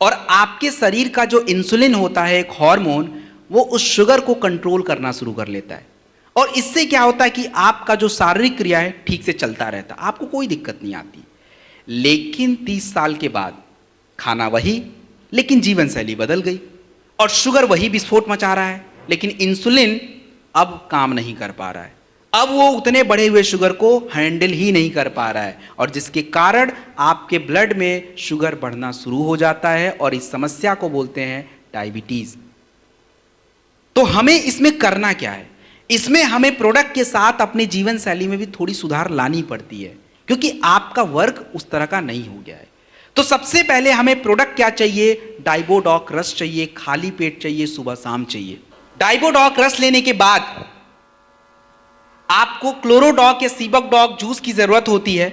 और आपके शरीर का जो इंसुलिन होता है, एक हार्मोन, वो उस शुगर को कंट्रोल करना शुरू कर लेता है और इससे क्या होता है कि आपका जो शारीरिक क्रिया है ठीक से चलता रहता है, आपको कोई दिक्कत नहीं आती। लेकिन 30 साल के बाद खाना वही, लेकिन जीवन शैली बदल गई और शुगर वही विस्फोट मचा रहा है, लेकिन इंसुलिन अब काम नहीं कर पा रहा है। अब वो उतने बढ़े हुए शुगर को हैंडल ही नहीं कर पा रहा है और जिसके कारण आपके ब्लड में शुगर बढ़ना शुरू हो जाता है और इस समस्या को बोलते हैं डायबिटीज। तो हमें इसमें करना क्या है? इसमें हमें प्रोडक्ट के साथ अपने जीवन शैली में भी थोड़ी सुधार लानी पड़ती है क्योंकि आपका वर्क उस तरह का नहीं हो गया है। तो सबसे पहले हमें प्रोडक्ट क्या चाहिए? डाइबोडॉक रस चाहिए, खाली पेट चाहिए, सुबह शाम चाहिए। डाइबोडॉक रस लेने के बाद आपको क्लोरोडॉक या सीबकडॉक जूस की जरूरत होती है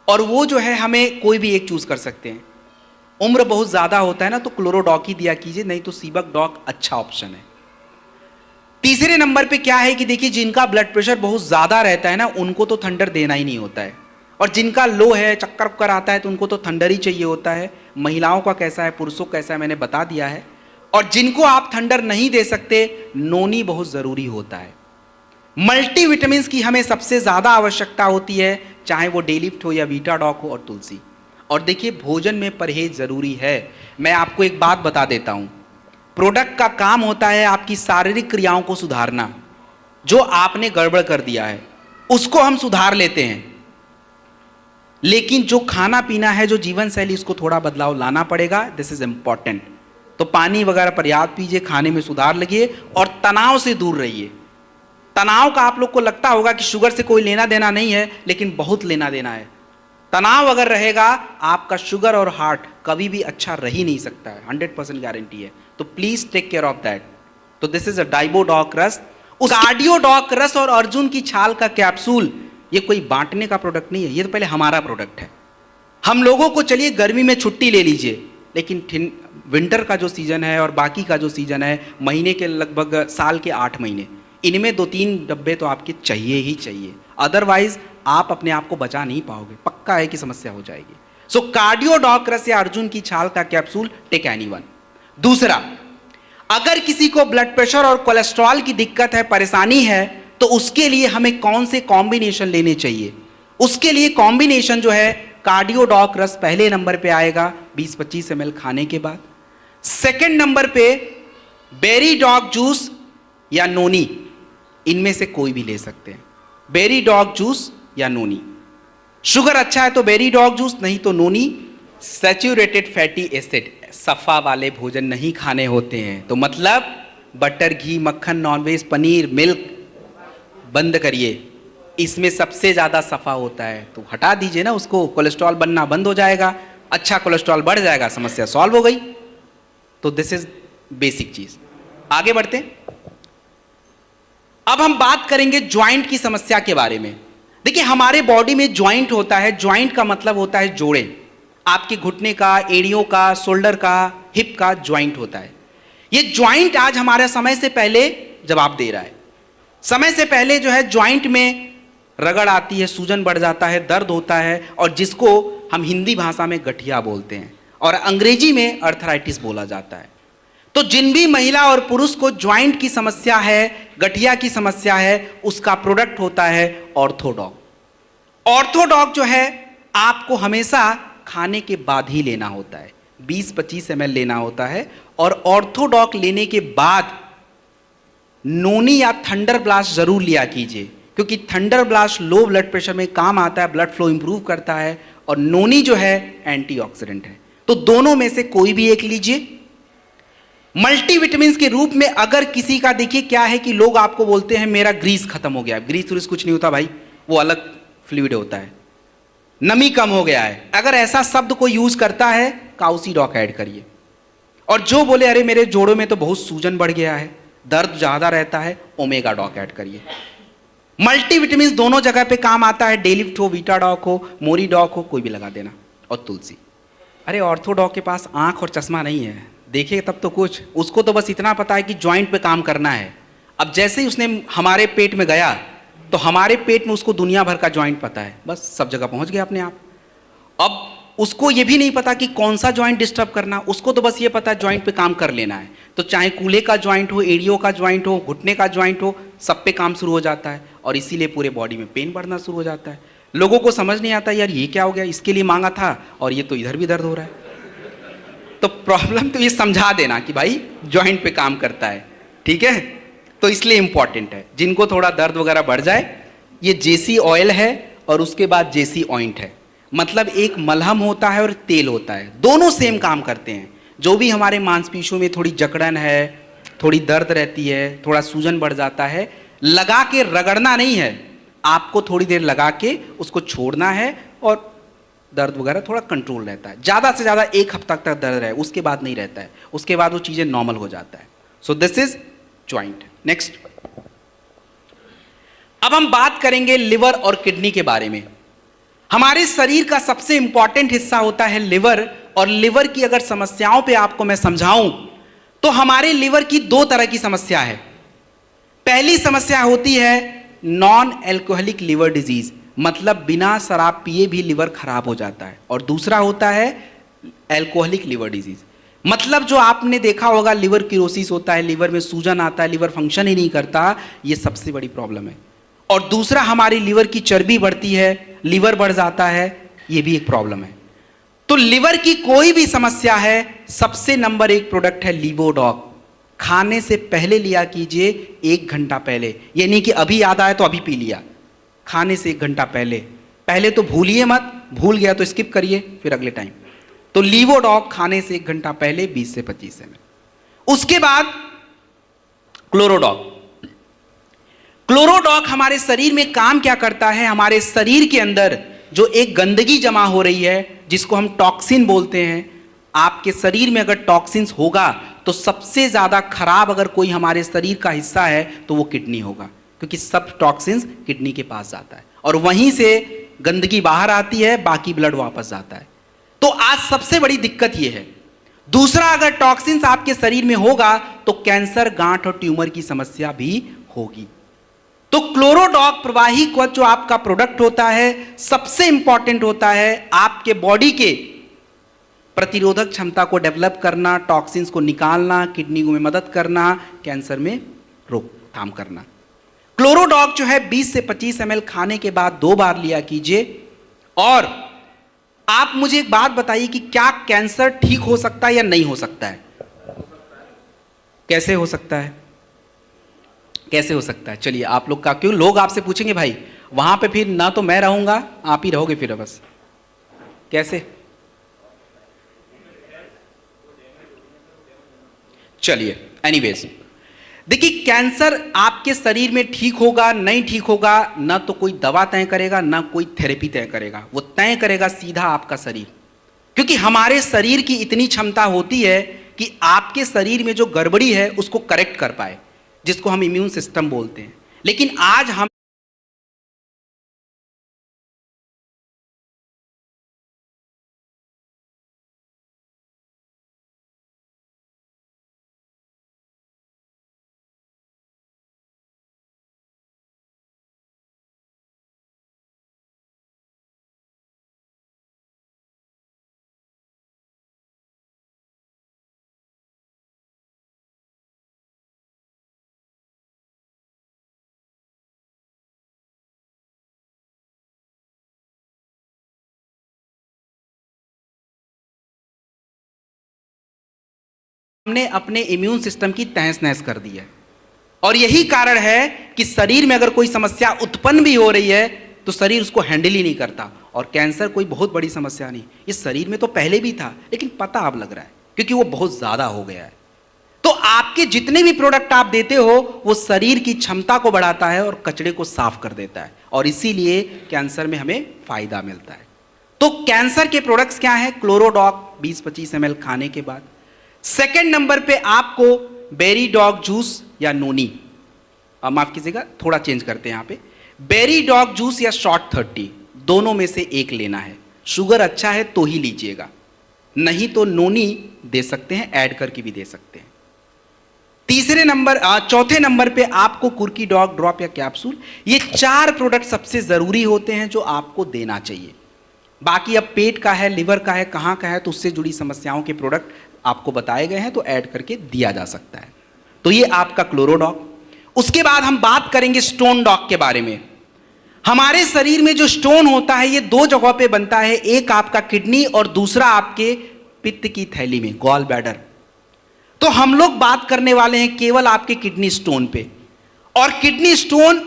और वो जो है हमें कोई भी एक चूज कर सकते हैं। उम्र बहुत ज्यादा होता है ना, तो क्लोरोडॉक ही दिया कीजिए, नहीं तो सीबकडॉक अच्छा ऑप्शन है। तीसरे नंबर पे क्या है कि देखिए, जिनका ब्लड प्रेशर बहुत ज्यादा रहता है ना, उनको तो थंडर देना ही नहीं होता है और जिनका लो है, चक्कर वक्कर आता है, तो उनको तो थंडर ही चाहिए होता है। महिलाओं का कैसा है, पुरुषों का कैसा है, मैंने बता दिया है। और जिनको आप थंडर नहीं दे सकते, नोनी बहुत जरूरी होता है। मल्टीविटामिन्स की हमें सबसे ज्यादा आवश्यकता होती है, चाहे वो डेलिफ्ट हो या वीटाडॉक हो और तुलसी। और देखिए, भोजन में परहेज जरूरी है। मैं आपको एक बात बता देता हूं, प्रोडक्ट का काम होता है आपकी शारीरिक क्रियाओं को सुधारना। जो आपने गड़बड़ कर दिया है उसको हम सुधार लेते हैं, लेकिन जो खाना पीना है, जो जीवन शैली, इसको थोड़ा बदलाव लाना पड़ेगा। This is important. तो पानी वगैरह पर्याप्त पीजिए, खाने में सुधार लगिए और तनाव से दूर रहिए। तनाव का आप लोग को लगता होगा कि शुगर से कोई लेना देना नहीं है, लेकिन बहुत लेना देना है। तनाव अगर रहेगा, आपका शुगर और हार्ट कभी भी अच्छा रह ही नहीं सकता है, 100% गारंटी है। तो please take care of that. तो दिस इज अ डाइबोडॉक रस। उस कार्डियोडॉक रस और अर्जुन की छाल का कैप्सूल, ये कोई बांटने का प्रोडक्ट नहीं है, ये तो पहले हमारा प्रोडक्ट है। हम लोगों को, चलिए गर्मी में छुट्टी ले लीजिए, लेकिन विंटर का जो सीजन है और बाकी का जो सीजन है, महीने के लगभग साल के 8 महीने, इनमें 2-3 डब्बे तो आपके चाहिए ही चाहिए। अदरवाइज आप अपने आप को बचा नहीं पाओगे, पक्का है कि समस्या हो जाएगी। सो कार्डियोडॉक रस या अर्जुन की छाल का कैप्सूल, टेक एनीवन। दूसरा, अगर किसी को ब्लड प्रेशर और कोलेस्ट्रॉल की दिक्कत है, परेशानी है, तो उसके लिए हमें कौन से कॉम्बिनेशन लेने चाहिए? उसके लिए कॉम्बिनेशन जो है, कार्डियोडॉक रस पहले नंबर पे आएगा 20-25 ml खाने के बाद। सेकंड नंबर पे बेरी डॉग जूस या नोनी, इनमें से कोई भी ले सकते हैं। बेरी डॉग जूस या नोनी। शुगर अच्छा है तो बेरी डॉग जूस, नहीं तो नोनी। सैचुरेटेड फैटी एसिड, सफा वाले भोजन नहीं खाने होते हैं, तो मतलब बटर, घी, मक्खन, नॉनवेज, पनीर, मिल्क बंद करिए। इसमें सबसे ज्यादा सफा होता है, तो हटा दीजिए ना उसको, कोलेस्ट्रॉल बनना बंद हो जाएगा, अच्छा कोलेस्ट्रॉल बढ़ जाएगा, समस्या सॉल्व हो गई। तो दिस इज बेसिक चीज। आगे बढ़ते हैं। अब हम बात करेंगे ज्वाइंट की समस्या के बारे में। देखिए, हमारे बॉडी में ज्वाइंट होता है। ज्वाइंट का मतलब होता है जोड़े। आपके घुटने का, एड़ियों का, शोल्डर का, हिप का ज्वाइंट होता है। ये ज्वाइंट आज हमारे समय से पहले जवाब दे रहा है। समय से पहले जो है ज्वाइंट में रगड़ आती है, सूजन बढ़ जाता है, दर्द होता है, और जिसको हम हिंदी भाषा में गठिया बोलते हैं और अंग्रेजी में अर्थराइटिस बोला जाता है। तो जिन भी महिला और पुरुष को ज्वाइंट की समस्या है, गठिया की समस्या है, उसका प्रोडक्ट होता है ऑर्थोडॉक। ऑर्थोडॉक जो है आपको हमेशा खाने के बाद ही लेना होता है, 20-25 ml लेना होता है। और ऑर्थोडॉक लेने के बाद नोनी या थंडर ब्लास्ट जरूर लिया कीजिए, क्योंकि thunder blast low blood pressure में काम आता है, ब्लड फ्लो इंप्रूव करता है, और नोनी जो है एंटीऑक्सीडेंट है। तो दोनों में से कोई भी एक लीजिए। मल्टीविटामिन्स के रूप में अगर किसी का, देखिए क्या है कि लोग आपको बोलते हैं मेरा ग्रीस खत्म हो गया है। ग्रीस कुछ नहीं होता भाई, वो अलग फ्लूइड होता है, नमी कम हो गया है। अगर ऐसा शब्द कोई यूज करता है, काउसीडॉक ऐड करिए। और जो बोले अरे मेरे जोड़ों में तो बहुत सूजन बढ़ गया है, दर्द ज्यादा रहता है, ओमेगा डॉक ऐड करिए। मल्टीविटामिन्स दोनों जगह पे काम आता है, डेलिफ्ट हो, वीटाडॉक हो, मोरीडॉक हो, कोई भी लगा देना। और तुलसी। अरे ऑर्थोडॉक के पास आंख और चश्मा नहीं है, देखिए तब तो कुछ, उसको तो बस इतना पता है कि ज्वाइंट पे काम करना है। अब जैसे ही उसने हमारे पेट में गया, तो हमारे पेट में उसको दुनिया भर का ज्वाइंट पता है, बस सब जगह पहुंच गया अपने आप। अब उसको ये भी नहीं पता कि कौन सा ज्वाइंट डिस्टर्ब करना, उसको तो बस ये पता है ज्वाइंट पे काम कर लेना है। तो चाहे कूल्हे का ज्वाइंट हो, एड़ियों का ज्वाइंट हो, घुटने का ज्वाइंट हो, सब पे काम शुरू हो जाता है और इसीलिए पूरे बॉडी में पेन बढ़ना शुरू हो जाता है। लोगों को समझ नहीं आता यार ये क्या हो गया, इसके लिए मांगा था और ये तो इधर भी दर्द हो रहा है। तो प्रॉब्लम तो ये समझा देना कि भाई ज्वाइंट पे काम करता है, ठीक है। तो इसलिए इंपॉर्टेंट है, जिनको थोड़ा दर्द वगैरह बढ़ जाए, ये जेसी ऑयल है और उसके बाद जेसी ऑइंट है। मतलब एक मलहम होता है और तेल होता है, दोनों सेम काम करते हैं। जो भी हमारे मांसपेशियों में थोड़ी जकड़न है, थोड़ी दर्द रहती है, थोड़ा सूजन बढ़ जाता है, लगा के रगड़ना नहीं है, आपको थोड़ी देर लगा के उसको छोड़ना है और दर्द वगैरह थोड़ा कंट्रोल रहता है। ज़्यादा से ज़्यादा 1 हफ्ता तक दर्द रहे, उसके बाद नहीं रहता है, उसके बाद वो चीज़ें नॉर्मल हो जाता है। So this is joint. Next, अब हम बात करेंगे लिवर और किडनी के बारे में। हमारे शरीर का सबसे इंपॉर्टेंट हिस्सा होता है लिवर, और लिवर की अगर समस्याओं पे आपको मैं समझाऊं तो हमारे लिवर की 2 तरह की समस्या है। पहली समस्या होती है नॉन एल्कोहलिक लिवर डिजीज, मतलब बिना शराब पिए भी लिवर खराब हो जाता है, और दूसरा होता है एल्कोहलिक लिवर डिजीज, मतलब जो आपने देखा होगा लिवर किरोसिस होता है, लिवर में सूजन आता है, लिवर फंक्शन ही नहीं करता, ये सबसे बड़ी प्रॉब्लम है। और दूसरा हमारी लिवर की चर्बी बढ़ती है, लिवर बढ़ जाता है, ये भी एक प्रॉब्लम है। तो लिवर की कोई भी समस्या है, सबसे नंबर 1 प्रोडक्ट है लीवोडॉक। खाने से पहले लिया कीजिए, 1 घंटा पहले, ये नहीं कि अभी याद आया तो अभी पी लिया, खाने से 1 घंटा पहले। पहले तो भूलिए मत, भूल गया तो स्किप करिए फिर अगले टाइम। तो लीवोडॉक खाने से 1 घंटा पहले 20 से 25 ml। उसके बाद क्लोरोडॉक। क्लोरोडॉक हमारे शरीर में काम क्या करता है, हमारे शरीर के अंदर जो एक गंदगी जमा हो रही है जिसको हम टॉक्सिन बोलते हैं, आपके शरीर में अगर टॉक्सिन्स होगा तो सबसे ज्यादा खराब अगर कोई हमारे शरीर का हिस्सा है तो वो किडनी होगा, क्योंकि सब टॉक्सिन्स किडनी के पास जाता है और वहीं से गंदगी बाहर आती है, बाकी ब्लड वापस जाता है। तो आज सबसे बड़ी दिक्कत ये है। दूसरा, अगर टॉक्सिन्स आपके शरीर में होगा तो कैंसर, गांठ और ट्यूमर की समस्या भी होगी। तो क्लोरोडॉक प्रवाही कवच जो आपका प्रोडक्ट होता है, सबसे इंपॉर्टेंट होता है आपके बॉडी के प्रतिरोधक क्षमता को डेवलप करना, टॉक्सिन्स को निकालना, किडनी में मदद करना, कैंसर में रोकथाम करना। क्लोरोडॉक जो है 20 से 25 ml खाने के बाद 2 बार लिया कीजिए। और आप मुझे एक बात बताइए कि क्या कैंसर ठीक हो सकता है या नहीं हो सकता है? कैसे हो सकता है? कैसे हो सकता है? चलिए आप लोग का, क्यों लोग आपसे पूछेंगे भाई वहां पे, फिर ना तो मैं रहूंगा, आप ही रहोगे फिर बस। कैसे? चलिए एनीवेज, देखिए कैंसर आपके शरीर में ठीक होगा नहीं ठीक होगा, ना तो कोई दवा तय करेगा ना कोई थेरेपी तय करेगा, वो तय करेगा सीधा आपका शरीर। क्योंकि हमारे शरीर की इतनी क्षमता होती है कि आपके शरीर में जो गड़बड़ी है उसको करेक्ट कर पाए, जिसको हम इम्यून सिस्टम बोलते हैं। लेकिन आज हम हमने अपने इम्यून सिस्टम की तहस नहस कर दी है। और यही कारण है कि शरीर में अगर कोई समस्या उत्पन्न भी हो रही है तो शरीर उसको हैंडल ही नहीं करता। और कैंसर कोई बहुत बड़ी समस्या नहीं, इस शरीर में तो पहले भी था लेकिन पता अब लग रहा है क्योंकि वो बहुत ज्यादा हो गया है। तो आपके जितने भी प्रोडक्ट आप देते हो वो शरीर की क्षमता को बढ़ाता है और कचरे को साफ कर देता है, और इसीलिए कैंसर में हमें फायदा मिलता है। तो कैंसर के प्रोडक्ट्स क्या हैं? क्लोरोडॉक 20-25 ml खाने के बाद। सेकेंड नंबर पे आपको बेरी डॉग जूस या नोनी, माफ कीजिएगा थोड़ा चेंज करते हैं यहां पे, बेरी डॉग जूस या शॉर्ट 30, दोनों में से एक लेना है। शुगर अच्छा है तो ही लीजिएगा, नहीं तो नोनी दे सकते हैं, ऐड करके भी दे सकते हैं। चौथे नंबर पे आपको कुर्की डॉग ड्रॉप या कैप्सूल, ये 4 प्रोडक्ट सबसे जरूरी होते हैं जो आपको देना चाहिए। बाकी अब पेट का है, लिवर का है, कहाँ का है, तो उससे जुड़ी समस्याओं के प्रोडक्ट आपको बताए गए हैं, तो ऐड करके दिया जा सकता है। तो ये आपका क्लोरोडॉक। उसके बाद हम बात करेंगे स्टोन डॉक के बारे में। हमारे शरीर में जो स्टोन होता है ये दो जगहों पे बनता है, एक आपका किडनी और दूसरा आपके पित्त की थैली में, गॉल ब्लैडर। तो हम लोग बात करने वाले हैं केवल आपके किडनी स्टोन पे। और किडनी स्टोन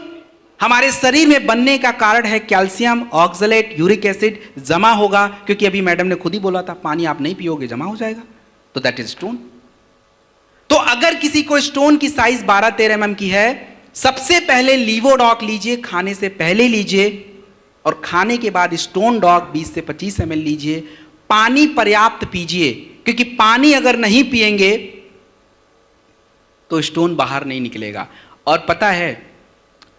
हमारे शरीर में बनने का कारण है कैल्शियम, ऑक्सलेट, यूरिक एसिड जमा होगा, क्योंकि अभी मैडम ने खुद ही बोला था पानी आप नहीं पियोगे जमा हो जाएगा, तो दैट इज स्टोन। तो अगर किसी को स्टोन की साइज 12-13 mm की है, सबसे पहले लीवोडॉक लीजिए, खाने से पहले लीजिए, और खाने के बाद स्टोन डॉक 20 से 25 ml लीजिए। पानी पर्याप्त पीजिए, क्योंकि पानी अगर नहीं पिएंगे तो स्टोन बाहर नहीं निकलेगा। और पता है,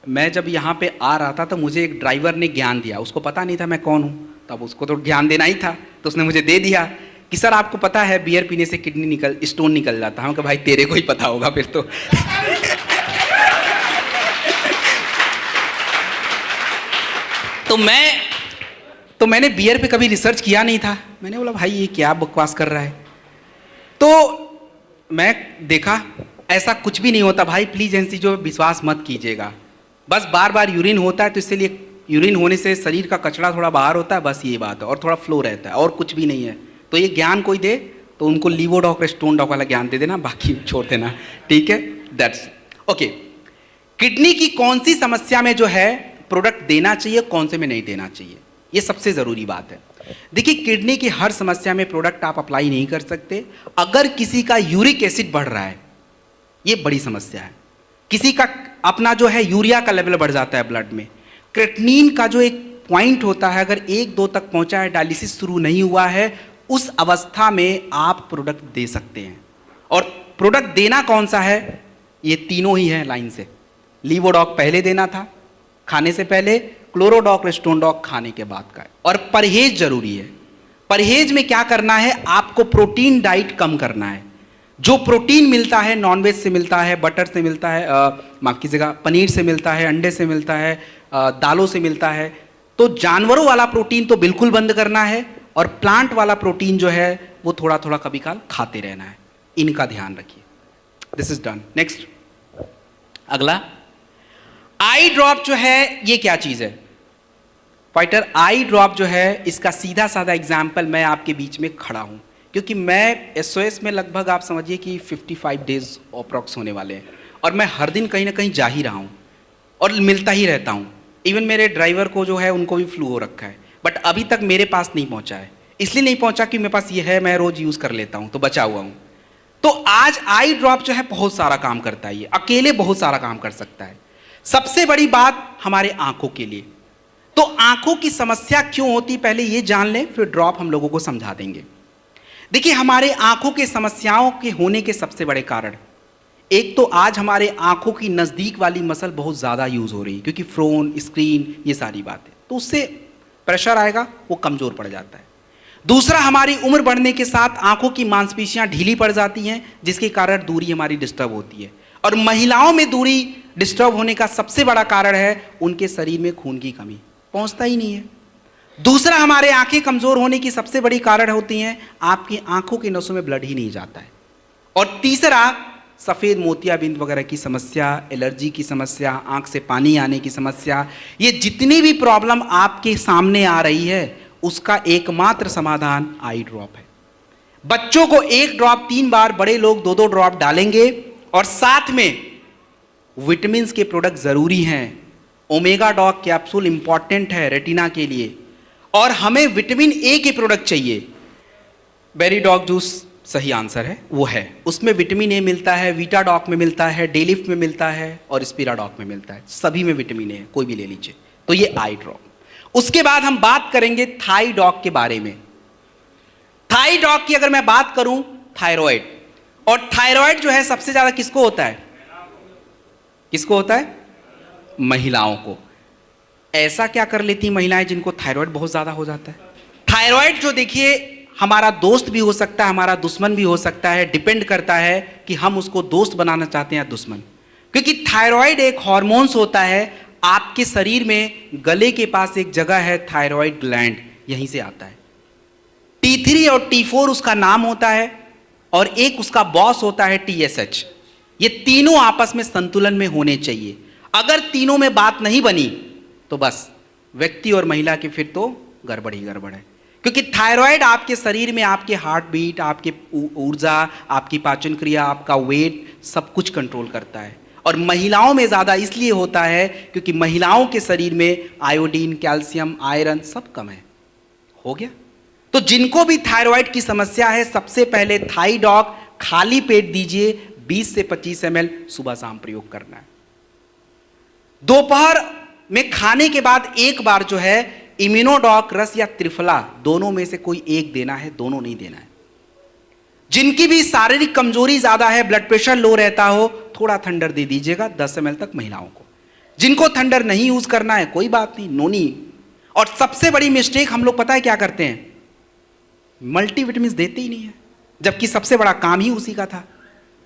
मैं जब यहाँ पे आ रहा था तो मुझे एक ड्राइवर ने ज्ञान दिया, उसको पता नहीं था मैं कौन हूँ, तब उसको तो ज्ञान देना ही था, तो उसने मुझे दे दिया कि सर आपको पता है बियर पीने से स्टोन निकल जाता है। हम कहा भाई तेरे को ही पता होगा फिर तो। तो मैंने बियर पे कभी रिसर्च किया नहीं था, मैंने बोला भाई ये क्या बकवास कर रहा है। तो मैं देखा ऐसा कुछ भी नहीं होता भाई, प्लीज ऐसी जो विश्वास मत कीजिएगा। बस बार बार यूरिन होता है, तो इसलिए यूरिन होने से शरीर का कचरा थोड़ा बाहर होता है, बस ये बात है, और थोड़ा फ्लो रहता है, और कुछ भी नहीं है। तो ये ज्ञान कोई दे तो उनको लीवोडॉक और स्टोन डॉक वाला ज्ञान दे देना, बाकी छोड़ देना, ठीक है। That's okay. किडनी की कौन सी समस्या में जो है प्रोडक्ट देना चाहिए, कौन से में नहीं देना चाहिए, ये सबसे जरूरी बात है। देखिए किडनी की हर समस्या में प्रोडक्ट आप अप्लाई नहीं कर सकते। अगर किसी का यूरिक एसिड बढ़ रहा है, ये बड़ी समस्या है, किसी का अपना जो है यूरिया का लेवल बढ़ जाता है ब्लड में, क्रेटिनिन का जो एक पॉइंट होता है अगर 1-2 तक पहुंचा है, डायलिसिस शुरू नहीं हुआ है, उस अवस्था में आप प्रोडक्ट दे सकते हैं। और प्रोडक्ट देना कौन सा है, ये तीनों ही है लाइन से। लीवोडॉक पहले देना था खाने से पहले, क्लोरोडॉक और स्टोन डॉक खाने के बाद का है। और परहेज जरूरी है। परहेज में क्या करना है, आपको प्रोटीन डाइट कम करना है। जो प्रोटीन मिलता है नॉनवेज से मिलता है, बटर से मिलता है, माफ कीजिएगा पनीर से मिलता है, अंडे से मिलता है, दालों से मिलता है, तो जानवरों वाला प्रोटीन तो बिल्कुल बंद करना है, और प्लांट वाला प्रोटीन जो है वो थोड़ा थोड़ा कभी काल खाते रहना है। इनका ध्यान रखिए। This is done. नेक्स्ट, अगला आई ड्रॉप जो है, ये क्या चीज है फाइटर? आई ड्रॉप जो है, इसका सीधा साधा एग्जाम्पल मैं आपके बीच में खड़ा हूं, क्योंकि मैं SOS में लगभग आप समझिए कि 55 डेज अप्रॉक्स होने वाले हैं, और मैं हर दिन कहीं ना कहीं जा ही रहा हूं और मिलता ही रहता हूं। इवन मेरे ड्राइवर को जो है उनको भी फ्लू हो रखा है, बट अभी तक मेरे पास नहीं पहुंचा है। इसलिए नहीं पहुंचा कि मेरे पास ये है, मैं रोज यूज कर लेता हूं तो बचा हुआ हूं। तो आज आई ड्रॉप जो है बहुत सारा काम करता है, ये अकेले बहुत सारा काम कर सकता है। सबसे बड़ी बात हमारे आंखों के लिए, तो आंखों की समस्या क्यों होती, पहले ये जान लें, फिर ड्रॉप हम लोगों को समझा देंगे। देखिए हमारे आंखों के समस्याओं के होने के सबसे बड़े कारण, एक तो आज हमारे आंखों की नजदीक वाली मसल बहुत ज्यादा यूज हो रही है, क्योंकि फोन, स्क्रीन, ये सारी बातें, तो उससे प्रेशर आएगा, वो कमजोर पड़ जाता है। दूसरा, हमारी उम्र बढ़ने के साथ आंखों की मांसपेशियां ढीली पड़ जाती हैं, जिसके कारण दूरी हमारी डिस्टर्ब होती है। और महिलाओं में दूरी डिस्टर्ब होने का सबसे बड़ा कारण है उनके शरीर में खून की कमी, पहुंचता ही नहीं है। दूसरा, हमारे आंखें कमजोर होने की सबसे बड़ी कारण होती हैं आपकी आंखों की नसों में ब्लड ही नहीं जाता है। और तीसरा, सफेद मोतियाबिंद वगैरह की समस्या, एलर्जी की समस्या, आंख से पानी आने की समस्या, ये जितनी भी प्रॉब्लम आपके सामने आ रही है उसका एकमात्र समाधान आई ड्रॉप है। बच्चों को 1 ड्रॉप 3 बार, बड़े लोग 2-2 ड्रॉप डालेंगे, और साथ में विटामिन के प्रोडक्ट जरूरी हैं। ओमेगा डॉक कैप्सूल इंपॉर्टेंट है रेटिना के लिए, और हमें विटामिन ए के प्रोडक्ट चाहिए। बेरी डॉग जूस सही आंसर है, वो है, उसमें विटामिन ए मिलता है, वीटा डॉक में मिलता है, डेलिफ्ट में मिलता है, और स्पिरा डॉक में मिलता है, सभी में विटामिन ए है, कोई भी ले लीजिए। तो ये आई ड्रॉप। उसके बाद हम बात करेंगे थाई डॉक के बारे में। थाई डॉक की अगर मैं बात करूं, थायराइड, और थायराइड जो है सबसे ज्यादा किसको होता है, किसको होता है? महिलाओं को। ऐसा क्या कर लेती महिलाएं जिनको थायराइड बहुत ज्यादा हो जाता है? थायराइड जो देखिए हमारा दोस्त भी हो सकता है, हमारा दुश्मन भी हो सकता है, डिपेंड करता है कि हम उसको दोस्त बनाना चाहते हैं या दुश्मन। क्योंकि थायराइड एक हार्मोन्स होता है आपके शरीर में, गले के पास एक जगह है थायराइड ग्लैंड, यहीं से आता है। T3 और T4 उसका नाम होता है और एक उसका बॉस होता है TSH। ये तीनों आपस में संतुलन में होने चाहिए। अगर तीनों में बात नहीं बनी तो बस व्यक्ति और महिला की फिर तो गड़बड़ ही गड़बड़ है, क्योंकि थायराइड आपके शरीर में आपके हार्ट बीट, आपके ऊर्जा, आपकी पाचन क्रिया, आपका वेट सब कुछ कंट्रोल करता है। और महिलाओं में ज़्यादा इसलिए होता है क्योंकि महिलाओं के शरीर में आयोडीन, कैल्शियम, आयरन सब कम है। हो गया? तो जिनको भी थायराइड की समस्या है, सबसे पहले थाईडॉक खाली पेट दीजिए, 20 से 25 ml सुबह शाम प्रयोग करना है। दोपहर में खाने के बाद एक बार जो है इम्यूनोडॉक रस या त्रिफला, दोनों में से कोई एक देना है, दोनों नहीं देना है। जिनकी भी शारीरिक कमजोरी ज्यादा है, ब्लड प्रेशर लो रहता हो, थोड़ा थंडर दे दीजिएगा 10 ml तक महिलाओं को। जिनको थंडर नहीं यूज करना है कोई बात नहीं, नोनी। और सबसे बड़ी मिस्टेक हम लोग पता है क्या करते हैं, मल्टीविटामिन देते ही नहीं है, जबकि सबसे बड़ा काम ही उसी का था।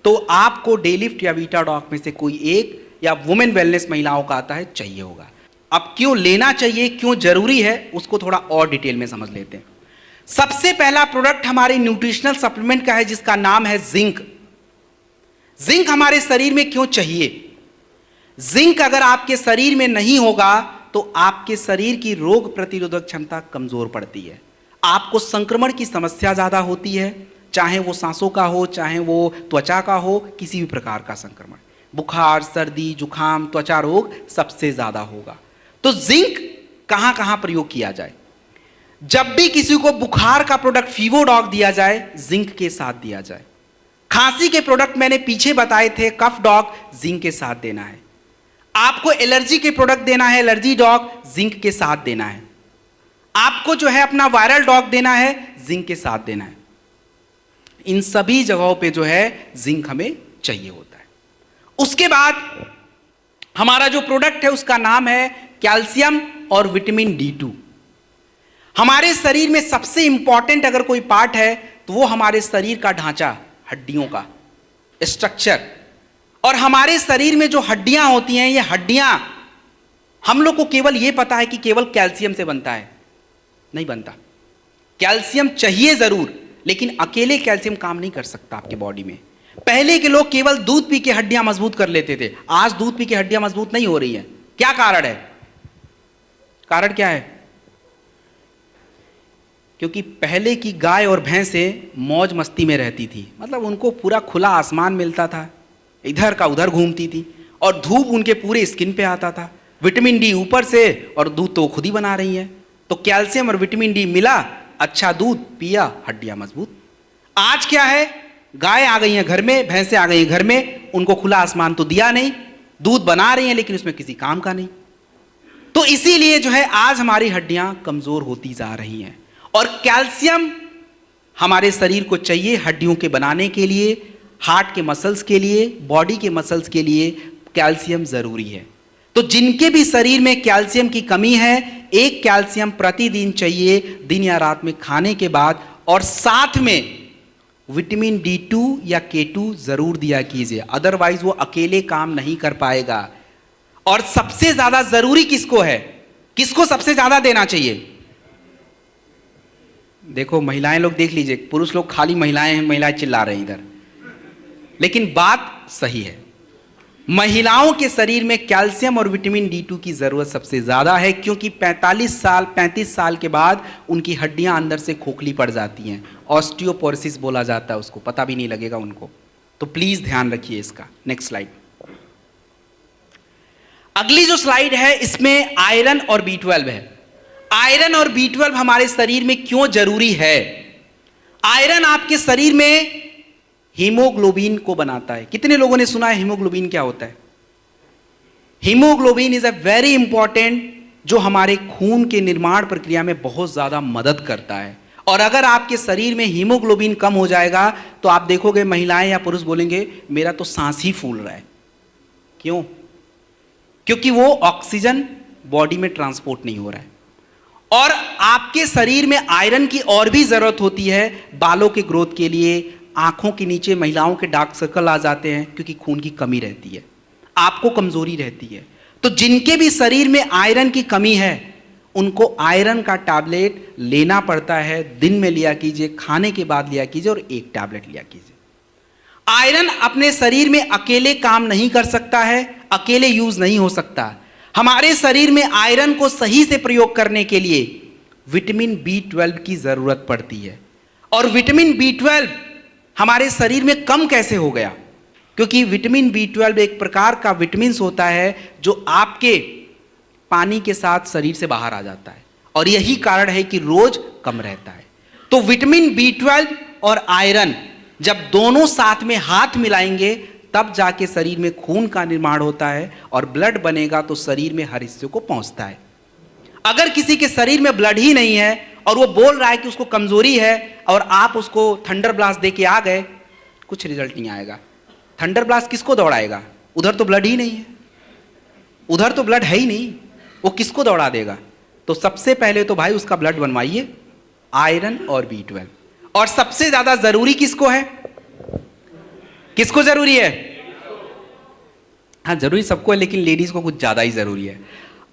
तो आपको डेलिफ्ट या वीटाडॉक में से कोई एक, या वुमेन वेलनेस महिलाओं का आता है, चाहिए होगा। अब क्यों लेना चाहिए, क्यों जरूरी है, उसको थोड़ा और डिटेल में समझ लेते हैं। सबसे पहला प्रोडक्ट हमारे न्यूट्रिशनल सप्लीमेंट का है जिसका नाम है जिंक। जिंक हमारे शरीर में क्यों चाहिए? जिंक अगर आपके शरीर में नहीं होगा तो आपके शरीर की रोग प्रतिरोधक क्षमता कमजोर पड़ती है, आपको संक्रमण की समस्या ज्यादा होती है, चाहे वो सांसों का हो, चाहे वो त्वचा का हो, किसी भी प्रकार का संक्रमण, बुखार, सर्दी, जुखाम, त्वचा रोग सबसे ज्यादा होगा। तो जिंक कहां कहां प्रयोग किया जाए? जब भी किसी को बुखार का प्रोडक्ट फीवोडॉक दिया जाए, जिंक के साथ दिया जाए। खांसी के प्रोडक्ट मैंने पीछे बताए थे, कफ डॉक जिंक के साथ देना है। आपको एलर्जी के प्रोडक्ट देना है, एलर्जी डॉक जिंक के साथ देना है। आपको जो है अपना वायरल डॉक देना है, जिंक के साथ देना है। इन सभी जगहों पे जो है जिंक हमें चाहिए होता है। उसके बाद हमारा जो प्रोडक्ट है उसका नाम है कैल्शियम और विटामिन D2। हमारे शरीर में सबसे इंपॉर्टेंट अगर कोई पार्ट है तो वो हमारे शरीर का ढांचा, हड्डियों का स्ट्रक्चर। और हमारे शरीर में जो हड्डियां होती हैं, ये हड्डियां हम लोग को केवल ये पता है कि केवल कैल्शियम से बनता है, नहीं बनता। कैल्शियम चाहिए जरूर, लेकिन अकेले कैल्शियम काम नहीं कर सकता आपके बॉडी में। पहले के लोग केवल दूध पी के हड्डियां मजबूत कर लेते थे, आज दूध पी के हड्डियां मजबूत नहीं हो रही हैं। क्या कारण है? कारण क्या है? क्योंकि पहले की गाय और भैंसें मौज मस्ती में रहती थी, मतलब उनको पूरा खुला आसमान मिलता था, इधर का उधर घूमती थी, और धूप उनके पूरे स्किन पे आता था, विटामिन डी ऊपर से, और दूध तो खुद ही बना रही है। तो कैल्शियम और विटामिन डी मिला, अच्छा दूध पिया, हड्डियां मजबूत। आज क्या है, गाय आ गई हैं घर में, भैंसें आ गई हैं घर में, उनको खुला आसमान तो दिया नहीं, दूध बना रही हैं लेकिन उसमें किसी काम का नहीं। तो इसीलिए जो है आज हमारी हड्डियां कमजोर होती जा रही हैं। और कैल्शियम हमारे शरीर को चाहिए हड्डियों के बनाने के लिए, हार्ट के मसल्स के लिए, बॉडी के मसल्स के लिए कैल्शियम जरूरी है। तो जिनके भी शरीर में कैल्शियम की कमी है, एक कैल्शियम प्रतिदिन चाहिए, दिन या रात में खाने के बाद, और साथ में विटामिन D2 या K2 जरूर दिया कीजिए, अदरवाइज वो अकेले काम नहीं कर पाएगा। और सबसे ज्यादा जरूरी किसको है, किसको सबसे ज्यादा देना चाहिए? देखो महिलाएं लोग देख लीजिए, पुरुष लोग खाली महिलाएं हैं, महिलाएं चिल्ला रहे हैं इधर, लेकिन बात सही है। महिलाओं के शरीर में कैल्शियम और विटामिन D2 की जरूरत सबसे ज्यादा है, क्योंकि 35 साल के बाद उनकी हड्डियां अंदर से खोखली पड़ जाती हैं, ऑस्टियोपोरोसिस बोला जाता है उसको, पता भी नहीं लगेगा उनको। तो प्लीज ध्यान रखिए इसका। Next slide. अगली जो स्लाइड है इसमें आयरन और B12 है। आयरन और B12 हमारे शरीर में क्यों जरूरी है? आयरन आपके शरीर में हीमोग्लोबिन को बनाता है। कितने लोगों ने सुना है हीमोग्लोबिन क्या होता है? Haemoglobin is a very important, जो हमारे खून के निर्माण प्रक्रिया में बहुत ज्यादा मदद करता है। और अगर आपके शरीर में हीमोग्लोबिन कम हो जाएगा तो आप देखोगे महिलाएं या पुरुष बोलेंगे मेरा तो सांस ही फूल रहा है। क्यों? क्योंकि वो ऑक्सीजन बॉडी में ट्रांसपोर्ट नहीं हो रहा है। और आपके शरीर में आयरन की और भी जरूरत होती है, बालों के ग्रोथ के लिए। आंखों के नीचे महिलाओं के डार्क सर्कल आ जाते हैं क्योंकि खून की कमी रहती है, आपको कमजोरी रहती है। तो जिनके भी शरीर में आयरन की कमी है उनको आयरन का टैबलेट लेना पड़ता है। दिन में लिया कीजिए, खाने के बाद लिया कीजिए और एक टैबलेट लिया कीजिए। आयरन अपने शरीर में अकेले काम नहीं कर सकता है, अकेले यूज नहीं हो सकता। हमारे शरीर में आयरन को सही से प्रयोग करने के लिए विटामिन B12 की जरूरत पड़ती है। और विटामिन B12 हमारे शरीर में कम कैसे हो गया? क्योंकि विटामिन B12 एक प्रकार का विटामिन होता है जो आपके पानी के साथ शरीर से बाहर आ जाता है, और यही कारण है कि रोज कम रहता है। तो विटामिन B12 और आयरन जब दोनों साथ में हाथ मिलाएंगे तब जाके शरीर में खून का निर्माण होता है और ब्लड बनेगा तो शरीर में हर हिस्से को पहुंचता है। अगर किसी के शरीर में ब्लड ही नहीं है और वो बोल रहा है कि उसको कमजोरी है और आप उसको थंडर ब्लास्ट दे के आ गए, कुछ रिजल्ट नहीं आएगा। थंडर ब्लास्ट किसको दौड़ाएगा? उधर तो ब्लड ही नहीं है, उधर तो ब्लड है ही नहीं, वो किसको दौड़ा देगा? तो सबसे पहले तो भाई उसका ब्लड बनवाइए, आयरन और B12। और सबसे ज्यादा जरूरी किसको है? किसको जरूरी है? हाँ जरूरी सबको है, लेकिन लेडीज को कुछ ज्यादा ही जरूरी है।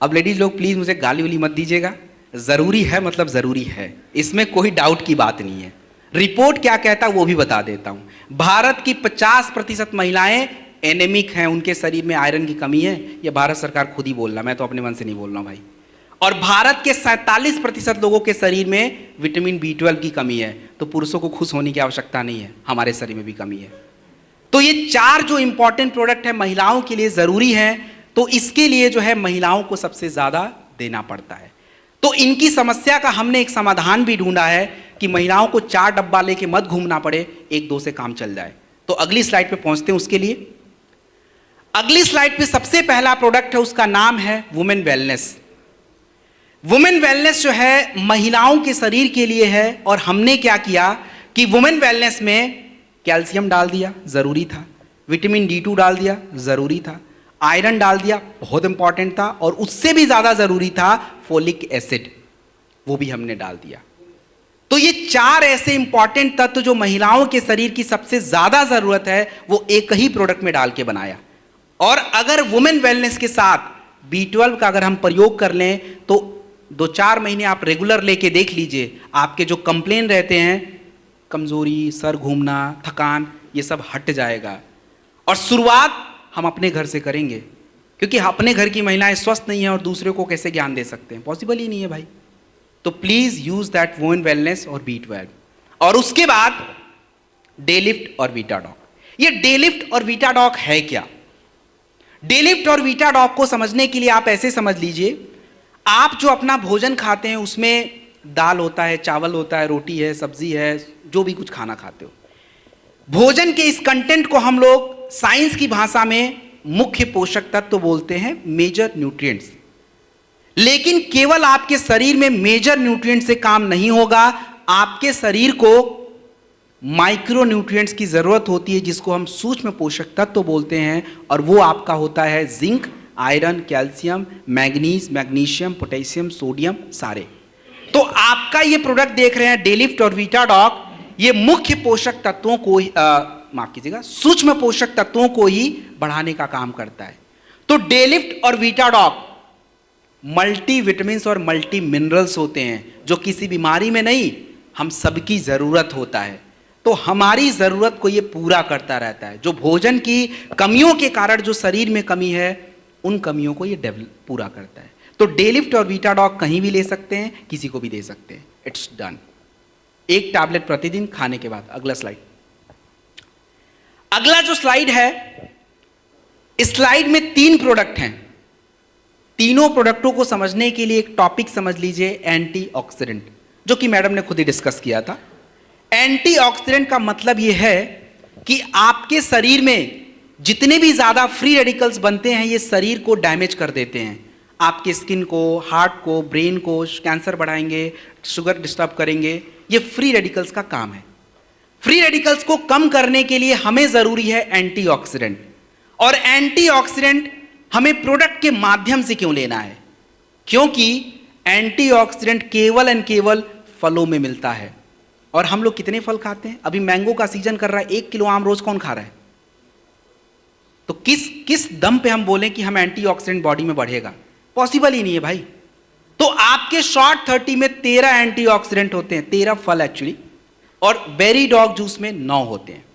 अब लेडीज लोग प्लीज मुझे गाली वाली मत दीजिएगा, जरूरी है मतलब जरूरी है, इसमें कोई डाउट की बात नहीं है। रिपोर्ट क्या कहता वो भी बता देता हूं। भारत की 50% महिलाएं एनेमिक हैं, उनके शरीर में आयरन की कमी है। ये भारत सरकार खुद ही बोल रहा, मैं तो अपने मन से नहीं बोल रहा हूं भाई। और भारत के 47% लोगों के शरीर में विटामिन B12 की कमी है। तो पुरुषों को खुश होने की आवश्यकता नहीं है, हमारे शरीर में भी कमी है। तो ये 4 जो इंपॉर्टेंट प्रोडक्ट है महिलाओं के लिए जरूरी है, तो इसके लिए जो है महिलाओं को सबसे ज्यादा देना पड़ता है। तो इनकी समस्या का हमने एक समाधान भी ढूंढा है कि महिलाओं को 4 डब्बा लेके मत घूमना पड़े, 1-2 से काम चल जाए। तो अगली स्लाइड पे पहुंचते हैं उसके लिए। अगली स्लाइड पे सबसे पहला प्रोडक्ट है, उसका नाम है वुमेन वेलनेस। वुमेन वेलनेस जो है महिलाओं के शरीर के लिए है। और हमने क्या किया कि वुमेन वेलनेस में कैल्शियम डाल दिया, जरूरी था। विटामिन D2 डाल दिया, जरूरी था। आयरन डाल दिया, बहुत इंपॉर्टेंट था। और उससे भी ज्यादा जरूरी था फोलिक एसिड, वो भी हमने डाल दिया। तो ये 4 ऐसे इंपॉर्टेंट तत्व जो महिलाओं के शरीर की सबसे ज्यादा जरूरत है, वो एक ही प्रोडक्ट में डाल के बनाया। और अगर वुमेन वेलनेस के साथ B12 का अगर हम प्रयोग कर लें तो 2-4 महीने आप रेगुलर लेके देख लीजिए, आपके जो कंप्लेन रहते हैं, कमजोरी, सर घूमना, थकान, ये सब हट जाएगा। और शुरुआत हम अपने घर से करेंगे, क्योंकि अपने घर की महिलाएं स्वस्थ नहीं है और दूसरे को कैसे ज्ञान दे सकते हैं? पॉसिबल ही नहीं है भाई। तो please use that women wellness और B12। और उसके बाद डे लिफ्ट और वीटाडॉक। ये डे लिफ्ट और वीटाडॉक है क्या? डे लिफ्ट और वीटाडॉक को समझने के लिए आप ऐसे समझ लीजिए, आप जो अपना भोजन खाते हैं उसमें दाल होता है, चावल होता है, रोटी है, सब्जी है, जो भी कुछ खाना खाते हो, भोजन के इस कंटेंट को हम लोग साइंस की भाषा में मुख्य पोषक तत्व बोलते हैं, मेजर न्यूट्रिएंट्स। लेकिन केवल आपके शरीर में मेजर न्यूट्रिएंट से काम नहीं होगा, आपके शरीर को माइक्रो न्यूट्रिएंट्स की जरूरत होती है, जिसको हम सूक्ष्म पोषक तत्व बोलते हैं। और वो आपका होता है zinc, iron, calcium, manganese, magnesium, potassium, sodium, सारे। तो आपका ये प्रोडक्ट देख रहे हैं डे लिफ्ट और वीटाडॉक, ये मुख्य पोषक तत्वों को माफ कीजिएगा, सूक्ष्म पोषक तत्वों को ही बढ़ाने का काम करता है। तो डे लिफ्ट और वीटाडॉक मल्टी विटामिन और मल्टी मिनरल्स होते हैं, जो किसी बीमारी में नहीं, हम सबकी जरूरत होता है। तो हमारी जरूरत को ये पूरा करता रहता है। जो भोजन की कमियों के कारण जो शरीर में कमी है, उन कमियों को ये पूरा करता है। तो डे लिफ्ट और वीटाडॉक कहीं भी ले सकते हैं, किसी को भी दे सकते हैं। It's done. 1 टैबलेट प्रतिदिन खाने के बाद। अगला स्लाइड। अगला जो स्लाइड है, इस स्लाइड में 3 प्रोडक्ट हैं। तीनों प्रोडक्टों को समझने के लिए एक टॉपिक समझ लीजिए, एंटीऑक्सीडेंट, जो कि मैडम ने खुद ही डिस्कस किया था। एंटीऑक्सीडेंट का मतलब यह है कि आपके शरीर में जितने भी ज्यादा फ्री रेडिकल्स बनते हैं, ये शरीर को डैमेज कर देते हैं। आपके स्किन को, हार्ट को, ब्रेन को, कैंसर बढ़ाएंगे, शुगर डिस्टर्ब करेंगे। ये फ्री रेडिकल्स का काम है। फ्री रेडिकल्स को कम करने के लिए हमें जरूरी है एंटीऑक्सीडेंट। और एंटीऑक्सीडेंट हमें प्रोडक्ट के माध्यम से क्यों लेना है? क्योंकि एंटीऑक्सीडेंट केवल एंड केवल फलों में मिलता है। और हम लोग कितने फल खाते हैं? अभी मैंगो का सीजन कर रहा है, 1 किलो आम रोज कौन खा रहा है? तो किस दम पे हम बोलें कि हम एंटीऑक्सीडेंट बॉडी में बढ़ेगा? पॉसिबल ही नहीं है भाई। तो आपके शॉर्ट 30 में 13 एंटीऑक्सीडेंट होते हैं, 13 फल एक्चुअली, और बेरी डॉग जूस में 9 होते हैं।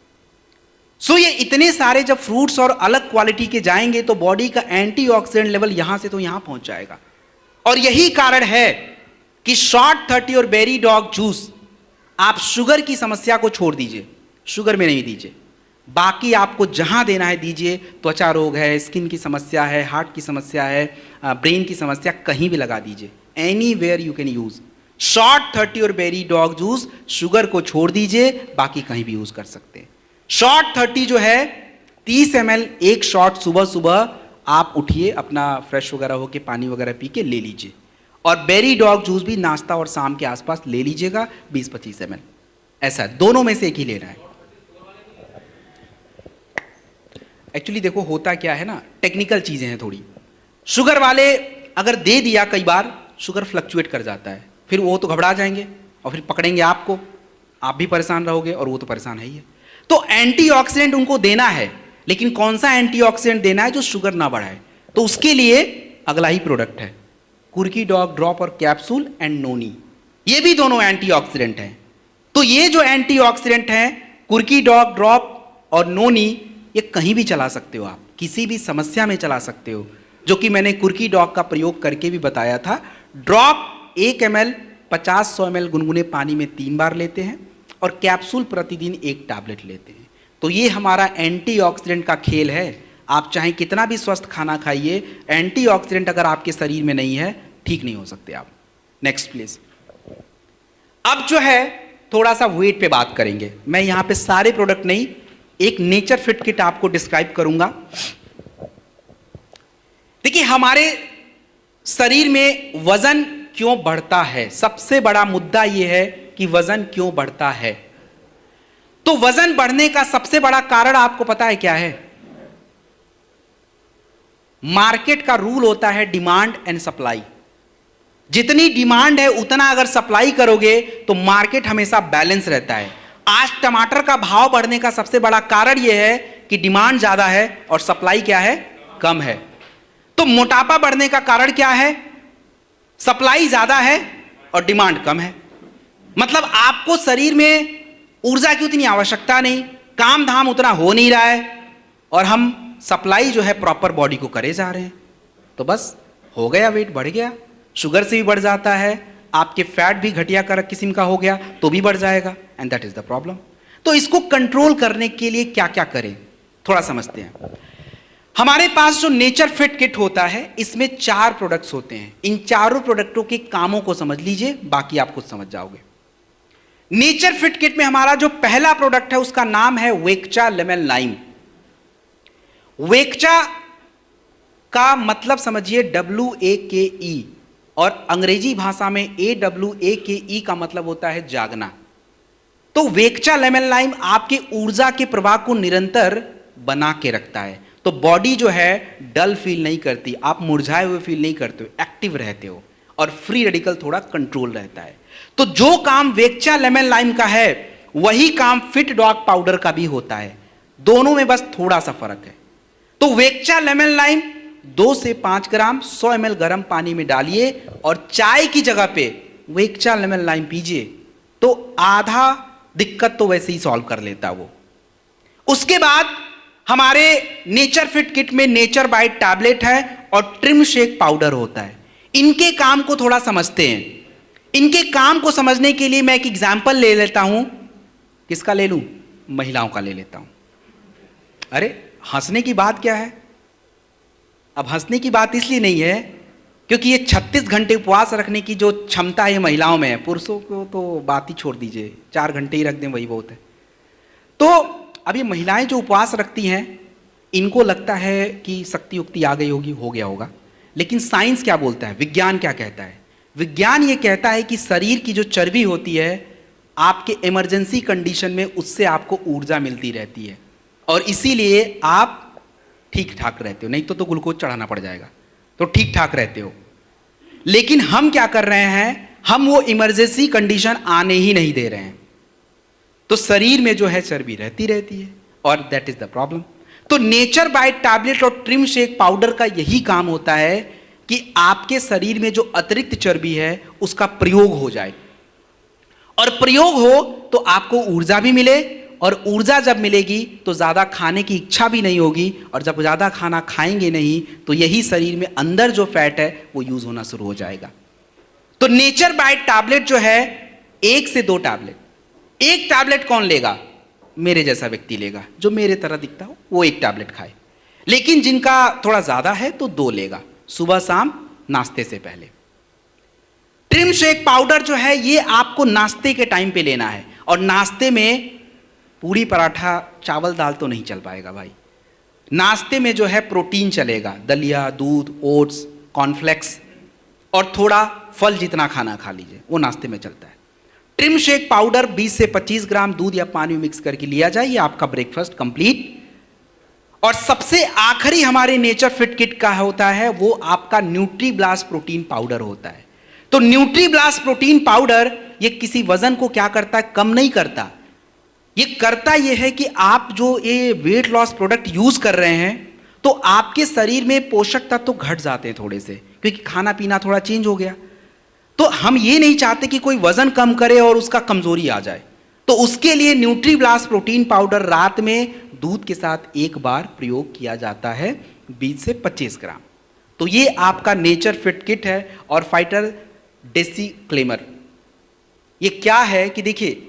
सो ये इतने सारे जब फ्रूट्स और अलग क्वालिटी के जाएंगे तो बॉडी का एंटीऑक्सीडेंट लेवल यहां से तो यहां पहुंच जाएगा। और यही कारण है कि शॉर्ट 30 और बेरी डॉग जूस, आप शुगर की समस्या को छोड़ दीजिए, शुगर में नहीं दीजिए, बाकी आपको जहां देना है दीजिए। त्वचा रोग है, स्किन की समस्या है, हार्ट की समस्या है, ब्रेन की समस्या, कहीं भी लगा दीजिए, anywhere you can use short 30 और बेरी डॉग जूस। शुगर को छोड़ दीजिए, बाकी कहीं भी यूज कर सकते हैं। शॉर्ट 30 जो है 30 ml एक शॉट, सुबह सुबह आप उठिए, अपना फ्रेश वगैरह होके पानी वगैरह पी के ले लीजिए। और बेरी डॉग जूस भी नाश्ता और शाम के आसपास ले लीजिएगा, 20-25 ml, ऐसा दोनों में से एक ही लेना है। एक्चुअली देखो होता क्या है ना, टेक्निकल चीजें हैं थोड़ी। शुगर वाले अगर दे दिया, कई बार शुगर फ्लक्चुएट कर जाता है, फिर वो तो घबरा जाएंगे और फिर पकड़ेंगे आपको, आप भी परेशान रहोगे और वो तो परेशान है ही है। तो एंटीऑक्सीडेंट उनको देना है, लेकिन कौन सा एंटीऑक्सीडेंट देना है जो शुगर ना बढ़ाए, तो उसके लिए अगला ही प्रोडक्ट है कुर्की डॉग ड्रॉप और कैप्सूल एंड नोनी। ये भी दोनों एंटीऑक्सीडेंट हैं। तो ये जो एंटीऑक्सीडेंट हैं कुर्की डॉग ड्रॉप और नोनी, ये कहीं भी चला सकते हो, आप किसी भी समस्या में चला सकते हो, जो कि मैंने कुर्की डॉग का प्रयोग करके भी बताया था। ड्रॉप 1 ml 50-100 ml गुनगुने पानी में 3 बार लेते हैं और कैप्सूल प्रतिदिन 1 टैबलेट लेते हैं। तो ये हमारा एंटीऑक्सीडेंट का खेल है। आप चाहे कितना भी स्वस्थ खाना खाइए, एंटीऑक्सीडेंट अगर आपके शरीर में नहीं है, ठीक नहीं हो सकते आप। Next please. अब जो है थोड़ा सा वेट पे बात करेंगे। मैं यहां पे सारे प्रोडक्ट नहीं, एक नेचर फिट किट आपको डिस्क्राइब करूंगा। देखिए हमारे शरीर में वजन क्यों बढ़ता है, सबसे बड़ा मुद्दा यह है कि वजन क्यों बढ़ता है। तो वजन बढ़ने का सबसे बड़ा कारण आपको पता है क्या है? मार्केट का रूल होता है डिमांड एंड सप्लाई। जितनी डिमांड है उतना अगर सप्लाई करोगे तो मार्केट हमेशा बैलेंस रहता है। आज टमाटर का भाव बढ़ने का सबसे बड़ा कारण यह है कि डिमांड ज्यादा है और सप्लाई क्या है, कम है। तो मोटापा बढ़ने का कारण क्या है? सप्लाई ज्यादा है और डिमांड कम है। मतलब आपको शरीर में ऊर्जा की उतनी आवश्यकता नहीं, काम धाम उतना हो नहीं रहा है, और हम सप्लाई जो है प्रॉपर बॉडी को करे जा रहे हैं, तो बस हो गया, वेट बढ़ गया। शुगर से भी बढ़ जाता है, आपके फैट भी घटिया किस्म का हो गया तो भी बढ़ जाएगा, and that is the problem. तो इसको कंट्रोल करने के लिए क्या क्या करें, थोड़ा समझते हैं। हमारे पास जो नेचर फिट किट होता है, इसमें 4 प्रोडक्ट्स होते हैं। इन चारों प्रोडक्टों के कामों को समझ लीजिए, बाकी आप खुद समझ जाओगे। नेचर फिट किट में हमारा जो पहला प्रोडक्ट है उसका नाम है वेक्चा लेमन लाइम। वेक्चा का मतलब समझिए WAKE, और अंग्रेजी भाषा में AWAKE का मतलब होता है जागना। तो वेक्चा लेमन लाइम आपके ऊर्जा के प्रवाह को निरंतर बना के रखता है। तो बॉडी जो है डल फील नहीं करती, आप मुरझाए हुए फील नहीं करते हो, एक्टिव रहते हो, और फ्री रेडिकल थोड़ा कंट्रोल रहता है। तो जो काम वेक्चा लेमन लाइम का है वही काम फिट डॉग पाउडर का भी होता है, दोनों में बस थोड़ा सा फर्क है। तो वेक्चा लेमन लाइम 2 से 5 ग्राम 100 ml गर्म पानी में डालिए और चाय की जगह पे वेक्चा लेमन लाइम पीजिए, तो आधा दिक्कत तो वैसे ही सॉल्व कर लेता वो। उसके बाद हमारे नेचर फिट किट में नेचर बाइट टैबलेट है और ट्रिम शेक पाउडर होता है। इनके काम को थोड़ा समझते हैं। इनके काम को समझने के लिए मैं एक एग्जाम्पल ले लेता हूं। किसका ले लूं? महिलाओं का ले लेता हूं। अरे हंसने की बात क्या है? अब हंसने की बात इसलिए नहीं है क्योंकि ये 36 घंटे उपवास रखने की जो क्षमता है महिलाओं में है। पुरुषों को तो बात ही छोड़ दीजिए, 4 घंटे ही रख दें वही बहुत है। तो अब ये महिलाएं जो उपवास रखती हैं, इनको लगता है कि शक्ति उक्ति आ गई होगी, हो गया होगा। लेकिन साइंस क्या बोलता है, विज्ञान क्या कहता है? विज्ञान ये कहता है कि शरीर की जो चर्बी होती है, आपके इमरजेंसी कंडीशन में उससे आपको ऊर्जा मिलती रहती है, और इसीलिए आप ठीक ठाक रहते हो। नहीं तो ग्लूकोज चढ़ाना पड़ जाएगा, तो ठीक ठाक रहते हो। लेकिन हम क्या कर रहे हैं, हम वो इमरजेंसी कंडीशन आने ही नहीं दे रहे हैं, तो शरीर में जो है चर्बी रहती है, और दैट इज द प्रॉब्लम। तो नेचर बाइट टैबलेट और ट्रिम शेक पाउडर का यही काम होता है कि आपके शरीर में जो अतिरिक्त चर्बी है उसका प्रयोग हो जाए, और प्रयोग हो तो आपको ऊर्जा भी मिले, और ऊर्जा जब मिलेगी तो ज़्यादा खाने की इच्छा भी नहीं होगी, और जब ज़्यादा खाना खाएंगे नहीं तो यही शरीर में अंदर जो फैट है वो यूज़ होना शुरू हो जाएगा। तो नेचर बाइट टैबलेट जो है 1 से 2 टैबलेट, एक टैबलेट कौन लेगा? मेरे जैसा व्यक्ति लेगा, जो मेरे तरह दिखता हो वो एक टैबलेट खाए, लेकिन जिनका थोड़ा ज़्यादा है तो 2 लेगा, सुबह शाम नाश्ते से पहले। ट्रिम शेक पाउडर जो है ये आपको नाश्ते के टाइम पे लेना है, और नाश्ते में पूरी पराठा चावल दाल तो नहीं चल पाएगा भाई। नाश्ते में जो है प्रोटीन चलेगा, दलिया, दूध, ओट्स, कॉर्नफ्लेक्स और थोड़ा फल, जितना खाना खा लीजिए वो नाश्ते में चलता है। ट्रिम शेक पाउडर 20 से 25 ग्राम दूध या पानी में मिक्स करके लिया जाए, ये आपका ब्रेकफास्ट कंप्लीट। और सबसे आखिरी हमारे नेचर फिट किट का होता है वो आपका न्यूट्री ब्लास्ट प्रोटीन पाउडर होता है। तो न्यूट्री ब्लास्ट प्रोटीन पाउडर ये किसी वजन को क्या करता है? कम नहीं करता। ये करता ये है कि आप जो ये वेट लॉस प्रोडक्ट यूज कर रहे हैं तो आपके शरीर में पोषक तत्व तो घट जाते हैं थोड़े से, क्योंकि खाना पीना थोड़ा चेंज हो गया। तो हम ये नहीं चाहते कि कोई वजन कम करे और उसका कमजोरी आ जाए, तो उसके लिए न्यूट्री ब्लास्ट प्रोटीन पाउडर रात में दूध के साथ एक बार प्रयोग किया जाता है, 20 से 25 ग्राम। तो ये आपका नेचर फिट किट है। और फाइटर डिस्क्लेमर, ये क्या है कि देखिए,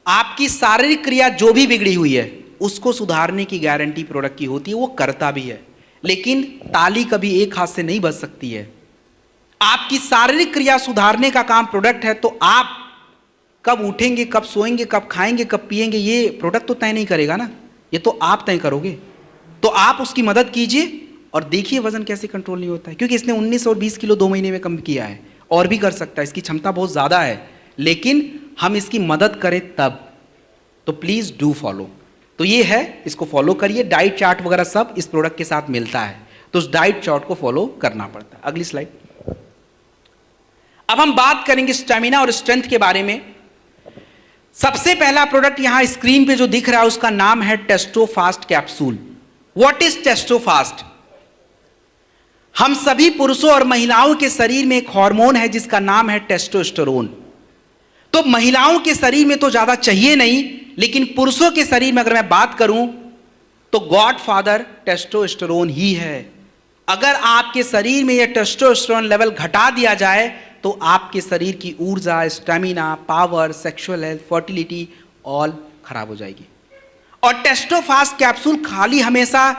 आपकी शारीरिक क्रिया जो भी बिगड़ी हुई है उसको सुधारने की गारंटी प्रोडक्ट की होती है, वो करता भी है, लेकिन ताली कभी एक हाथ से नहीं बज सकती है। आपकी शारीरिक क्रिया सुधारने का काम प्रोडक्ट है, तो आप कब उठेंगे, कब सोएंगे, कब खाएंगे, कब पिएंगे, ये प्रोडक्ट तो तय नहीं करेगा ना, ये तो आप तय करोगे। तो आप उसकी मदद कीजिए और देखिए वजन कैसे कंट्रोल नहीं होता है, क्योंकि इसने 19 और 20 किलो 2 महीने में कम किया है, और भी कर सकता है, इसकी क्षमता बहुत ज़्यादा है, लेकिन हम इसकी मदद करें तब। तो प्लीज़ डू फॉलो। तो ये है, इसको फॉलो करिए। डाइट चार्ट वगैरह सब इस प्रोडक्ट के साथ मिलता है, तो उस डाइट चार्ट को फॉलो करना पड़ता है। अगली स्लाइड। अब हम बात करेंगे स्टेमिना और स्ट्रेंथ के बारे में। सबसे पहला प्रोडक्ट यहां स्क्रीन पे जो दिख रहा है उसका नाम है Testofast capsule. What is Testofast? हम सभी पुरुषों और महिलाओं के शरीर में एक हार्मोन है जिसका नाम है टेस्टोस्टेरोन। तो महिलाओं के शरीर में तो ज्यादा चाहिए नहीं, लेकिन पुरुषों के शरीर में अगर मैं बात करूं तो गॉड फादर टेस्टोस्टेरोन ही है। अगर आपके शरीर में यह टेस्टोस्टेरोन लेवल घटा दिया जाए तो आपके शरीर की ऊर्जा, stamina, power, sexual health, fertility all खराब हो जाएगी। और टेस्टोफास्ट कैप्सूल खाली हमेशा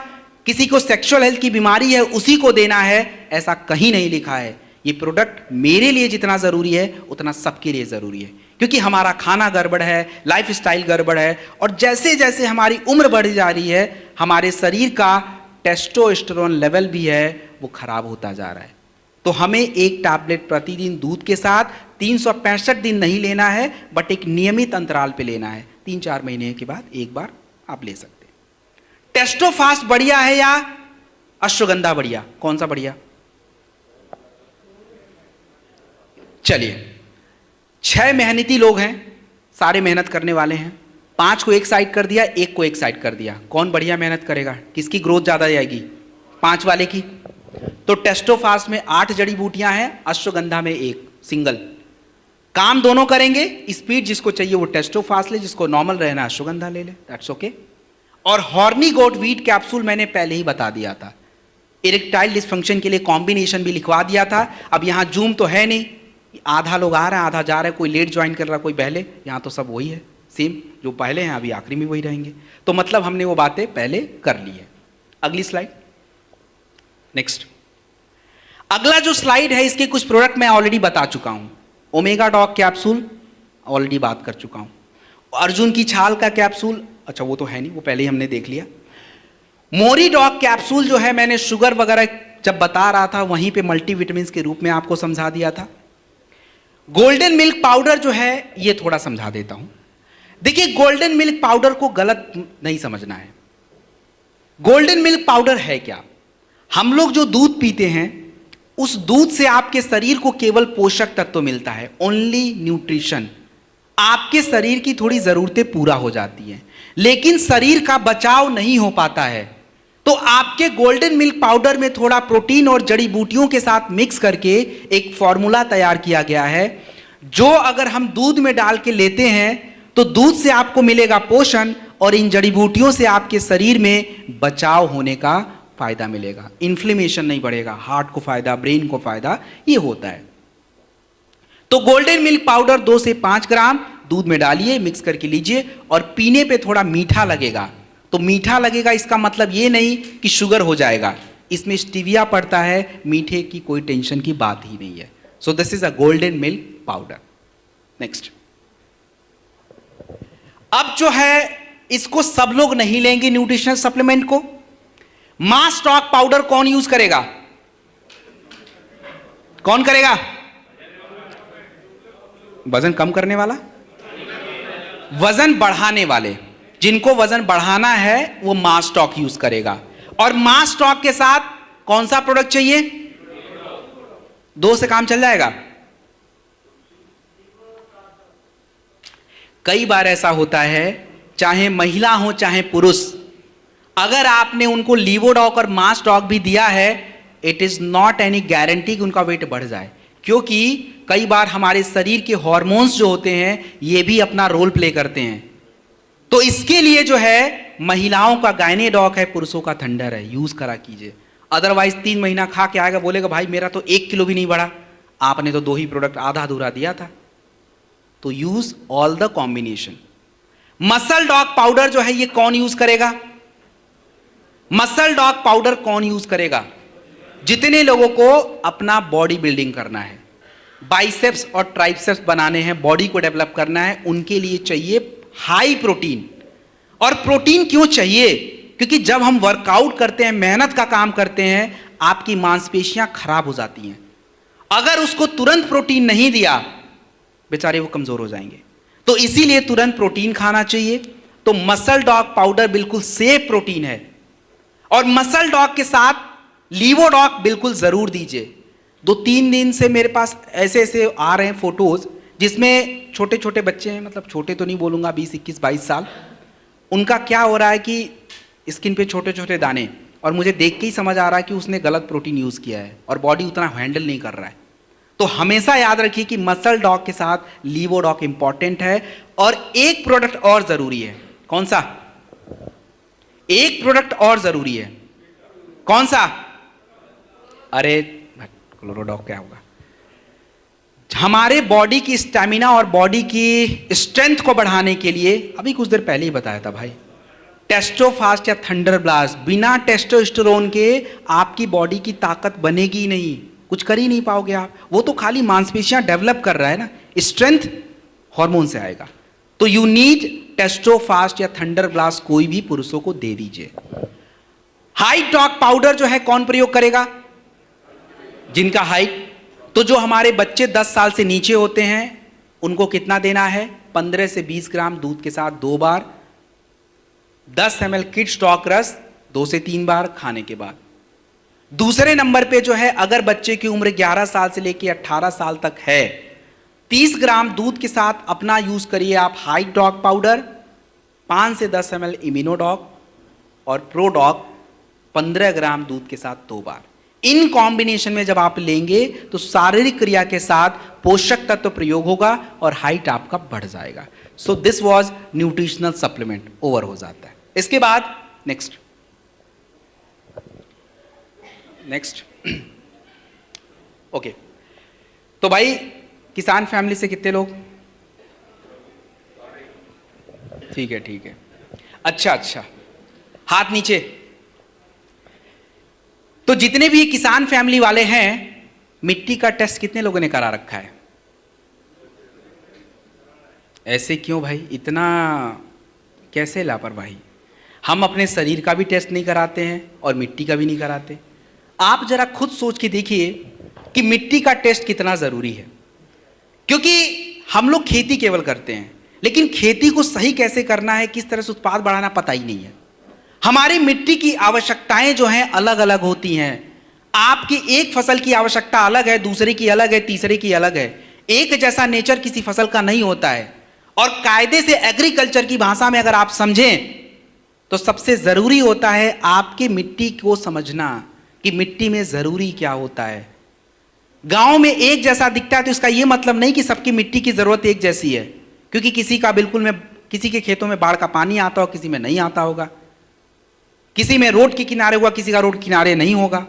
किसी को सेक्सुअल हेल्थ की बीमारी है उसी को देना है, ऐसा कहीं नहीं लिखा है। ये प्रोडक्ट मेरे लिए जितना ज़रूरी है उतना सबके लिए ज़रूरी है, क्योंकि हमारा खाना गड़बड़ है, लाइफ स्टाइल गड़बड़ है, और जैसे जैसे हमारी उम्र बढ़ जा रही है हमारे शरीर का टेस्टोस्टेरोन लेवल भी है वो खराब होता जा रहा है। तो हमें एक टैबलेट प्रतिदिन दूध के साथ 365 दिन नहीं लेना है, बट एक नियमित अंतराल पे लेना है। 3-4 महीने के बाद एक बार आप ले सकते हैं। टेस्टोफास्ट बढ़िया है या अश्वगंधा बढ़िया? कौन सा बढ़िया? चलिए, 6 मेहनती लोग हैं, सारे मेहनत करने वाले हैं। 5 को एक साइड कर दिया, 1 को एक साइड कर दिया, कौन बढ़िया मेहनत करेगा? किसकी ग्रोथ ज्यादा जाएगी? 5 वाले की। तो टेस्टोफास्ट में 8 जड़ी बूटियां हैं, अश्वगंधा में 1 सिंगल। काम दोनों करेंगे। स्पीड जिसको चाहिए वो टेस्टोफास्ट ले, जिसको नॉर्मल रहना अश्वगंधा ले ले, दैट्स ओके। और हॉर्नी गोट वीट कैप्सूल मैंने पहले ही बता दिया था, इरेक्टाइल डिसफंक्शन के लिए कॉम्बिनेशन भी लिखवा दिया था। अब यहां जूम तो है नहीं, आधा लोग आ रहे हैं आधा जा रहे हैं, कोई लेट ज्वाइन कर रहा कोई पहले, यहाँ तो सब वही है सेम, जो पहले हैं अभी आखिरी में वही रहेंगे। तो मतलब हमने वो बातें पहले कर ली है। अगली स्लाइड, नेक्स्ट। अगला जो स्लाइड है इसके कुछ प्रोडक्ट मैं ऑलरेडी बता चुका हूं। ओमेगा डॉग कैप्सूल ऑलरेडी बात कर चुका हूं। अर्जुन की छाल का कैप्सूल, अच्छा वो तो है नहीं, वो पहले ही हमने देख लिया। मोरी डॉग कैप्सूल जो है मैंने शुगर वगैरह जब बता रहा था वहीं पे मल्टीविटामिन के रूप में आपको समझा दिया था। गोल्डन मिल्क पाउडर जो है ये थोड़ा समझा देता हूं। देखिए, गोल्डन मिल्क पाउडर को गलत नहीं समझना है। गोल्डन मिल्क पाउडर है क्या? हम लोग जो दूध पीते हैं उस दूध से आपके शरीर को केवल पोषक तत्व मिलता है, ओनली न्यूट्रिशन। आपके शरीर की थोड़ी जरूरतें पूरा हो जाती हैं, लेकिन शरीर का बचाव नहीं हो पाता है। तो तो आपके गोल्डन मिल्क पाउडर में थोड़ा प्रोटीन और जड़ी बूटियों के साथ मिक्स करके एक फॉर्मूला तैयार किया गया है, जो अगर हम दूध में डाल के लेते हैं तो दूध से आपको मिलेगा पोषण और इन जड़ी बूटियों से आपके शरीर में बचाव होने का फायदा मिलेगा, इन्फ्लेमेशन नहीं बढ़ेगा, हार्ट को फायदा, ब्रेन को फायदा, ये होता है। तो गोल्डन मिल्क पाउडर 2 से 5 ग्राम दूध में डालिए, मिक्स करके लीजिए और पीने पे थोड़ा मीठा लगेगा। तो मीठा लगेगा इसका मतलब ये नहीं कि शुगर हो जाएगा, इसमें स्टीविया पड़ता है, मीठे की कोई टेंशन की बात ही नहीं है। So this is a golden milk powder. Next, अब जो है इसको सब लोग नहीं लेंगे न्यूट्रिशनल सप्लीमेंट को। मास स्टॉक पाउडर कौन यूज करेगा? कौन करेगा? वजन कम करने वाला, वजन बढ़ाने वाले, जिनको वजन बढ़ाना है वो मास स्टॉक यूज करेगा। और मास स्टॉक के साथ कौन सा प्रोडक्ट चाहिए? 2 से काम चल जाएगा। कई बार ऐसा होता है, चाहे महिला हो चाहे पुरुष, अगर आपने उनको लीवोडॉक और मास डॉक भी दिया है, it is not any guarantee कि उनका वेट बढ़ जाए, क्योंकि कई बार हमारे शरीर के हार्मोन्स जो होते हैं ये भी अपना रोल प्ले करते हैं। तो इसके लिए जो है महिलाओं का गायनेडॉक है, पुरुषों का थंडर है, यूज करा कीजिए। अदरवाइज 3 महीना खा के आएगा, बोलेगा भाई मेरा तो 1 किलो भी नहीं बढ़ा, आपने तो 2 ही प्रोडक्ट आधा अधूरा दिया था। तो use all the combination. Muscle dog powder जो है ये कौन यूज करेगा? मसल डॉग पाउडर कौन यूज करेगा? जितने लोगों को अपना बॉडी बिल्डिंग करना है, बाइसेप्स और ट्राइसेप्स बनाने हैं, बॉडी को डेवलप करना है, उनके लिए चाहिए हाई प्रोटीन। और प्रोटीन क्यों चाहिए? क्योंकि जब हम वर्कआउट करते हैं, मेहनत का काम करते हैं, आपकी मांसपेशियां खराब हो जाती हैं। अगर उसको तुरंत प्रोटीन नहीं दिया, बेचारे वो कमजोर हो जाएंगे। तो इसीलिए तुरंत प्रोटीन खाना चाहिए। तो मसल डॉग पाउडर बिल्कुल सेफ प्रोटीन है। और मसल डॉग के साथ लीवोडॉक बिल्कुल जरूर दीजिए। 2-3 दिन से मेरे पास ऐसे ऐसे आ रहे हैं फोटोज, जिसमें छोटे छोटे बच्चे हैं, मतलब छोटे तो नहीं बोलूंगा, 20, 21, 22 साल, उनका क्या हो रहा है कि स्किन पे छोटे छोटे दाने, और मुझे देख के ही समझ आ रहा है कि उसने गलत प्रोटीन यूज किया है और बॉडी उतना हैंडल नहीं कर रहा है। तो हमेशा याद रखिए कि मसल डॉग के साथ लीवोडॉक इंपॉर्टेंट है। और एक प्रोडक्ट और जरूरी है। कौन सा? एक प्रोडक्ट और जरूरी है। कौन सा? अरे क्लोरोडॉक क्या होगा? हमारे बॉडी की स्टैमिना और बॉडी की स्ट्रेंथ को बढ़ाने के लिए, अभी कुछ देर पहले ही बताया था भाई, टेस्टोफास्ट या थंडर ब्लास्ट, बिना टेस्टोस्टेरोन के आपकी बॉडी की ताकत बनेगी नहीं, कुछ कर ही नहीं पाओगे आप। वो तो खाली मांसपेशियां डेवलप कर रहा है ना, स्ट्रेंथ हार्मोन से आएगा। तो यू नीड टेस्टोफास्ट या थंडर ब्लास्ट, कोई भी पुरुषों को दे दीजिए। हाइट डॉग पाउडर जो है कौन प्रयोग करेगा? जिनका हाइट, तो जो हमारे बच्चे 10 साल से नीचे होते हैं उनको कितना देना है? 15 से 20 ग्राम दूध के साथ 2 बार, 10 ml किड्स स्टॉक रस 2 से 3 बार खाने के बाद। दूसरे नंबर पे जो है, अगर बच्चे की उम्र 11 साल से लेकर 18 साल तक है, 30 ग्राम दूध के साथ अपना यूज करिए आप हाइट डॉग पाउडर, 5 से 10 ml इम्यूनोडॉग और प्रोडॉग 15 ग्राम दूध के साथ 2 बार। इन कॉम्बिनेशन में जब आप लेंगे तो शारीरिक क्रिया के साथ पोषक तत्व प्रयोग होगा और हाइट आपका बढ़ जाएगा। So this was nutritional supplement, over हो जाता है। इसके बाद नेक्स्ट ओके। तो भाई किसान फैमिली से कितने लोग? ठीक है। अच्छा, हाथ नीचे। तो जितने भी किसान फैमिली वाले हैं, मिट्टी का टेस्ट कितने लोगों ने करा रखा है? ऐसे क्यों भाई, इतना कैसे लापरवाही? हम अपने शरीर का भी टेस्ट नहीं कराते हैं और मिट्टी का भी नहीं कराते। आप जरा खुद सोच के देखिए कि मिट्टी का टेस्ट कितना जरूरी है। क्योंकि हम लोग खेती केवल करते हैं, लेकिन खेती को सही कैसे करना है, किस तरह से उत्पाद बढ़ाना पता ही नहीं है। हमारी मिट्टी की आवश्यकताएं जो हैं अलग अलग होती हैं। आपकी एक फसल की आवश्यकता अलग है, दूसरे की अलग है, तीसरे की अलग है। एक जैसा नेचर किसी फसल का नहीं होता है। और कायदे से एग्रीकल्चर की भाषा में अगर आप समझें तो सबसे जरूरी होता है आपके मिट्टी को समझना कि मिट्टी में जरूरी क्या होता है। गांव में एक जैसा दिखता है तो इसका यह मतलब नहीं कि सबकी मिट्टी की जरूरत एक जैसी है, क्योंकि किसी का बिल्कुल में, किसी के खेतों में बाढ़ का पानी आता हो, किसी में नहीं आता होगा, किसी में रोड के किनारे हुआ, किसी का रोड किनारे नहीं होगा।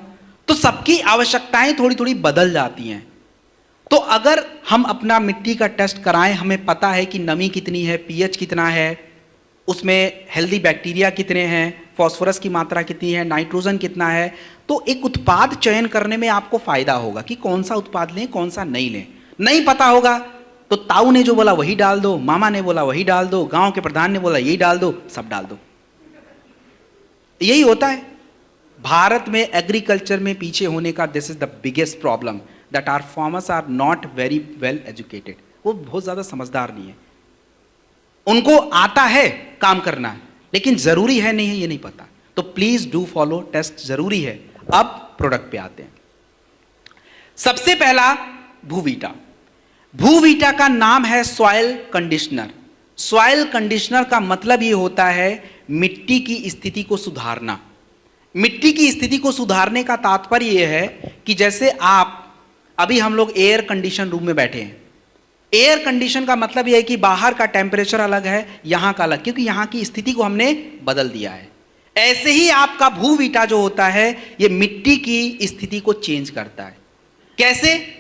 तो सबकी आवश्यकताएं थोड़ी थोड़ी बदल जाती हैं। तो अगर हम अपना मिट्टी का टेस्ट कराएं, हमें पता है कि नमी कितनी है, पीएच कितना है, उसमें हेल्दी बैक्टीरिया कितने हैं, फास्फोरस की मात्रा कितनी है, नाइट्रोजन कितना है, तो एक उत्पाद चयन करने में आपको फायदा होगा कि कौन सा उत्पाद लें, कौन सा नहीं लें। नहीं पता होगा तो ताऊ ने जो बोला वही डाल दो, मामा ने बोला वही डाल दो, गांव के प्रधान ने बोला यही डाल दो, सब डाल दो। यही होता है भारत में एग्रीकल्चर में पीछे होने का। This is the biggest problem, that our farmers are not very well educated. वो बहुत ज्यादा समझदार नहीं है, उनको आता है काम करना, लेकिन जरूरी है नहीं है ये नहीं पता। तो प्लीज डू फॉलो, टेस्ट जरूरी है। अब प्रोडक्ट पे आते हैं। सबसे पहला भूवीटा। भूवीटा का नाम है सॉइल कंडीशनर। सॉइल कंडीशनर का मतलब ये होता है मिट्टी की स्थिति को सुधारना। मिट्टी की स्थिति को सुधारने का तात्पर्य यह है कि जैसे आप, अभी हम लोग एयर कंडीशन रूम में बैठे हैं। एयर कंडीशन का मतलब यह है कि बाहर का टेम्परेचर अलग है, यहां का अलग, क्योंकि यहां की स्थिति को हमने बदल दिया है। ऐसे ही आपका भूवीटा जो होता है ये मिट्टी की स्थिति को चेंज करता है। कैसे?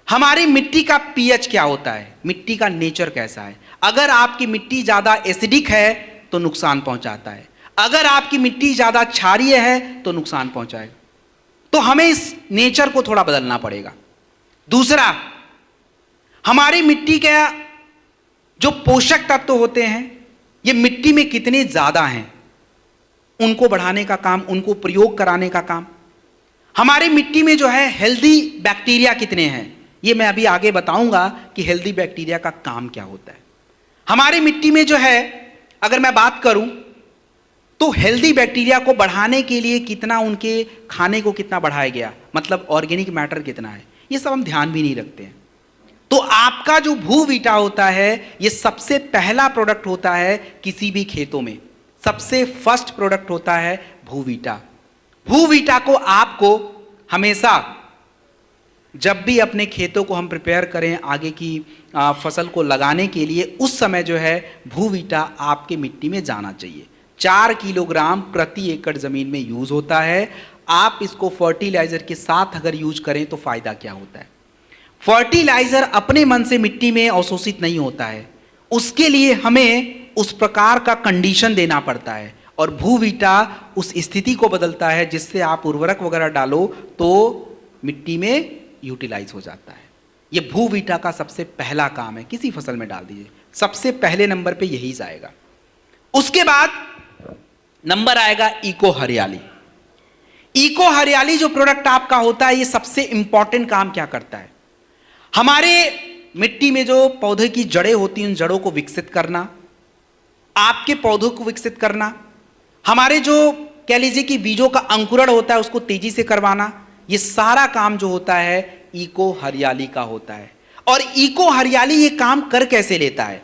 हमारी मिट्टी का पीएच क्या होता है, मिट्टी का नेचर कैसा है। अगर आपकी मिट्टी ज्यादा एसिडिक है तो नुकसान पहुंचाता है, अगर आपकी मिट्टी ज्यादा क्षारीय है तो नुकसान पहुंचाएगा। तो हमें इस नेचर को थोड़ा बदलना पड़ेगा। दूसरा, हमारी मिट्टी के जो पोषक तत्व होते हैं ये मिट्टी में कितने ज्यादा हैं, उनको बढ़ाने का काम, उनको प्रयोग कराने का काम। हमारी मिट्टी में जो है हेल्दी बैक्टीरिया कितने हैं, ये मैं अभी आगे बताऊंगा कि हेल्दी बैक्टीरिया का काम क्या होता है। हमारी मिट्टी में जो है, अगर मैं बात करूं तो हेल्दी बैक्टीरिया को बढ़ाने के लिए कितना उनके खाने को कितना बढ़ाया गया, मतलब ऑर्गेनिक मैटर कितना है, ये सब हम ध्यान भी नहीं रखते हैं। तो आपका जो भूवीटा होता है ये सबसे पहला प्रोडक्ट होता है किसी भी खेतों में, सबसे फर्स्ट प्रोडक्ट होता है भूवीटा। भूवीटा को आपको हमेशा जब भी अपने खेतों को हम प्रिपेयर करें आगे की फसल को लगाने के लिए, उस समय जो है भूवीटा आपके मिट्टी में जाना चाहिए। 4 किलोग्राम प्रति एकड़ जमीन में यूज होता है। आप इसको फर्टिलाइजर के साथ अगर यूज करें तो फायदा क्या होता है। फर्टिलाइजर अपने मन से मिट्टी में अवशोषित नहीं होता है, उसके लिए हमें उस प्रकार का कंडीशन देना पड़ता है, और भूवीटा उस स्थिति को बदलता है जिससे आप उर्वरक वगैरह डालो तो मिट्टी में यूटिलाइज हो जाता है। ये भूवीटा का सबसे पहला काम है, किसी फसल में डाल दीजिए, सबसे पहले नंबर पे यही जाएगा। उसके बाद नंबर आएगा इको हरियाली। इको हरियाली जो प्रोडक्ट आपका होता है ये सबसे इंपॉर्टेंट काम क्या करता है, हमारे मिट्टी में जो पौधे की जड़ें होती हैं उन जड़ों को विकसित करना, आपके पौधों को विकसित करना, हमारे जो कह लीजिए कि बीजों का अंकुरण होता है उसको तेजी से करवाना, ये सारा काम जो होता है इको हरियाली का होता है। और इको हरियाली ये काम कर कैसे लेता है?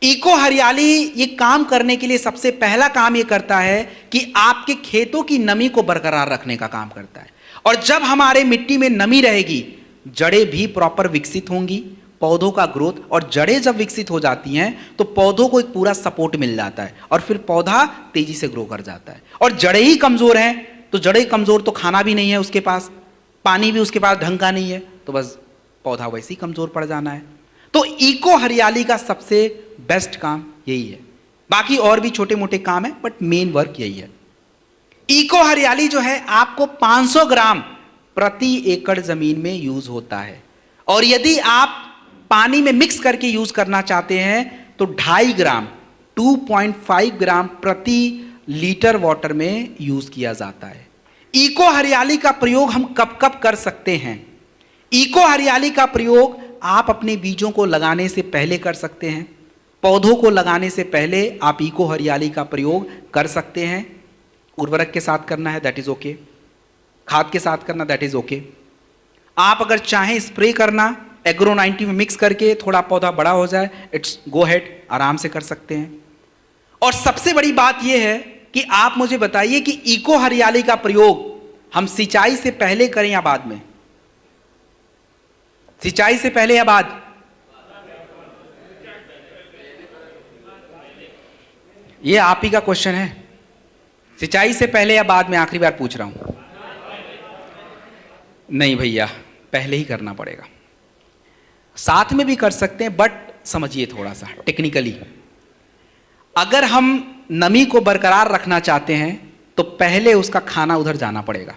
इको हरियाली ये काम करने के लिए सबसे पहला काम ये करता है कि आपके खेतों की नमी को बरकरार रखने का काम करता है। और जब हमारे मिट्टी में नमी रहेगी, जड़ें भी प्रॉपर विकसित होंगी, पौधों का ग्रोथ, और जड़ें जब विकसित हो जाती हैं तो पौधों को एक पूरा सपोर्ट मिल जाता है और फिर पौधा तेजी से ग्रो कर जाता है। और जड़ें ही कमजोर हैं तो जड़ें कमजोर तो खाना भी नहीं है उसके पास, पानी भी उसके पास ढंग का नहीं है, तो बस पौधा वैसे ही कमजोर पड़ जाना है। तो इको हरियाली का सबसे बेस्ट काम यही है। बाकी और भी छोटे मोटे काम है बट मेन वर्क यही है। इको हरियाली जो है आपको 500 ग्राम प्रति एकड़ जमीन में यूज होता है, और यदि आप पानी में मिक्स करके यूज करना चाहते हैं तो 2.5 ग्राम 2.5 ग्राम प्रति लीटर वाटर में यूज किया जाता है। इको हरियाली का प्रयोग हम कब कब कर सकते हैं? इको हरियाली का प्रयोग आप अपने बीजों को लगाने से पहले कर सकते हैं, पौधों को लगाने से पहले आप इको हरियाली का प्रयोग कर सकते हैं। उर्वरक के साथ करना है दैट इज ओके, खाद के साथ करना दैट इज ओके। आप अगर चाहें स्प्रे करना एग्रो 90 में मिक्स करके थोड़ा पौधा बड़ा हो जाए, इट्स गो हेड, आराम से कर सकते हैं। और सबसे बड़ी बात यह है कि आप मुझे बताइए कि इको हरियाली का प्रयोग हम सिंचाई से पहले करें या बाद में? सिंचाई से पहले या बाद? ये आप ही का क्वेश्चन है। सिंचाई से पहले या बाद में? आखिरी बार पूछ रहा हूं। नहीं भैया, पहले ही करना पड़ेगा। साथ में भी कर सकते हैं, बट समझिए थोड़ा सा टेक्निकली, अगर हम नमी को बरकरार रखना चाहते हैं तो पहले उसका खाना उधर जाना पड़ेगा।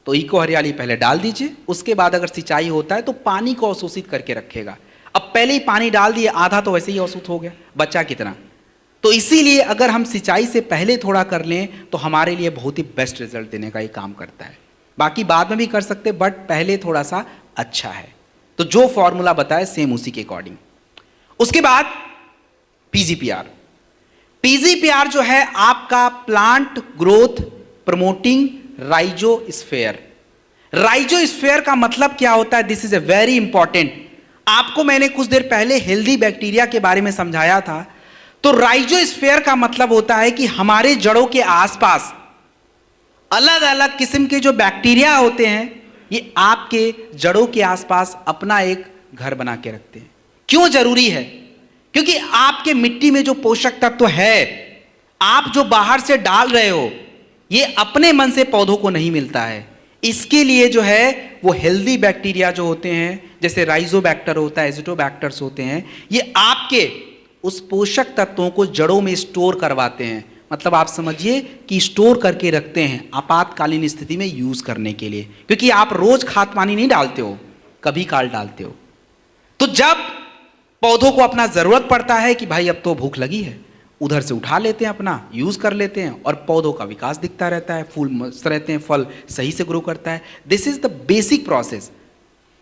तो इको हरियाली पहले डाल दीजिए, उसके बाद अगर सिंचाई होता है तो पानी को अवशोषित करके रखेगा। अब पहले ही पानी डाल दिए, आधा तो वैसे ही अवशोषित हो गया, बचा कितना? तो इसीलिए अगर हम सिंचाई से पहले थोड़ा कर लें तो हमारे लिए बहुत ही बेस्ट रिजल्ट देने का ये काम करता है। बाकी बाद में भी कर सकते, बट पहले थोड़ा सा अच्छा है। तो जो फॉर्मूला बताए सेम उसी के अकॉर्डिंग। उसके बाद पीजीपीआर। पीजीपीआर जो है आपका plant growth promoting rhizosphere. Rhizosphere का मतलब क्या होता है? This is a very important. आपको मैंने कुछ देर पहले हेल्दी बैक्टीरिया के बारे में समझाया था। तो राइजोस्फीयर का मतलब होता है कि हमारे जड़ों के आसपास अलग अलग किस्म के जो बैक्टीरिया होते हैं, ये आपके जड़ों के आसपास अपना एक घर बना के रखते हैं। क्यों जरूरी है? क्योंकि आपके मिट्टी में जो पोषक तत्व है, आप जो बाहर से डाल रहे हो, ये अपने मन से पौधों को नहीं मिलता है। इसके लिए जो है वो हेल्दी बैक्टीरिया जो होते हैं, जैसे राइजोबैक्टर होता है, एजिटोबैक्टर्स होते हैं, ये आपके उस पोषक तत्वों को जड़ों में स्टोर करवाते हैं। मतलब आप समझिए कि स्टोर करके रखते हैं आपातकालीन स्थिति में यूज करने के लिए। क्योंकि आप रोज खाद पानी नहीं डालते हो, कभी काल डालते हो। तो जब पौधों को अपना जरूरत पड़ता है कि भाई अब तो भूख लगी है, उधर से उठा लेते हैं, अपना यूज कर लेते हैं, और पौधों का विकास दिखता रहता है, फूल मस्त रहते हैं, फल सही से ग्रो करता है। This is the basic process.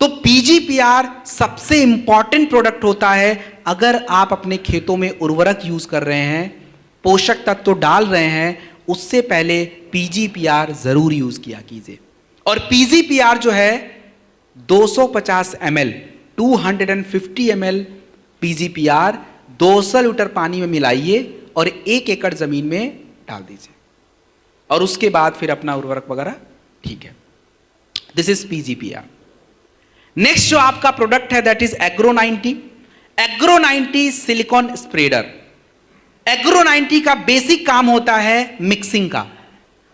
तो पीजीपीआर सबसे इंपॉर्टेंट प्रोडक्ट होता है। अगर आप अपने खेतों में उर्वरक यूज कर रहे हैं, पोषक तत्व तो डाल रहे हैं, उससे पहले पीजीपीआर जरूर यूज किया कीजिए। और पीजीपीआर जो है 250 ml 250 ml पीजीपीआर 200 लीटर पानी में मिलाइए और 1 एकड़ जमीन में डाल दीजिए, और उसके बाद फिर अपना उर्वरक वगैरह ठीक है। This is PGPR. नेक्स्ट जो आपका प्रोडक्ट है that is agro 90। Agro 90 silicone spreader. Agro 90 का बेसिक काम होता है मिक्सिंग का।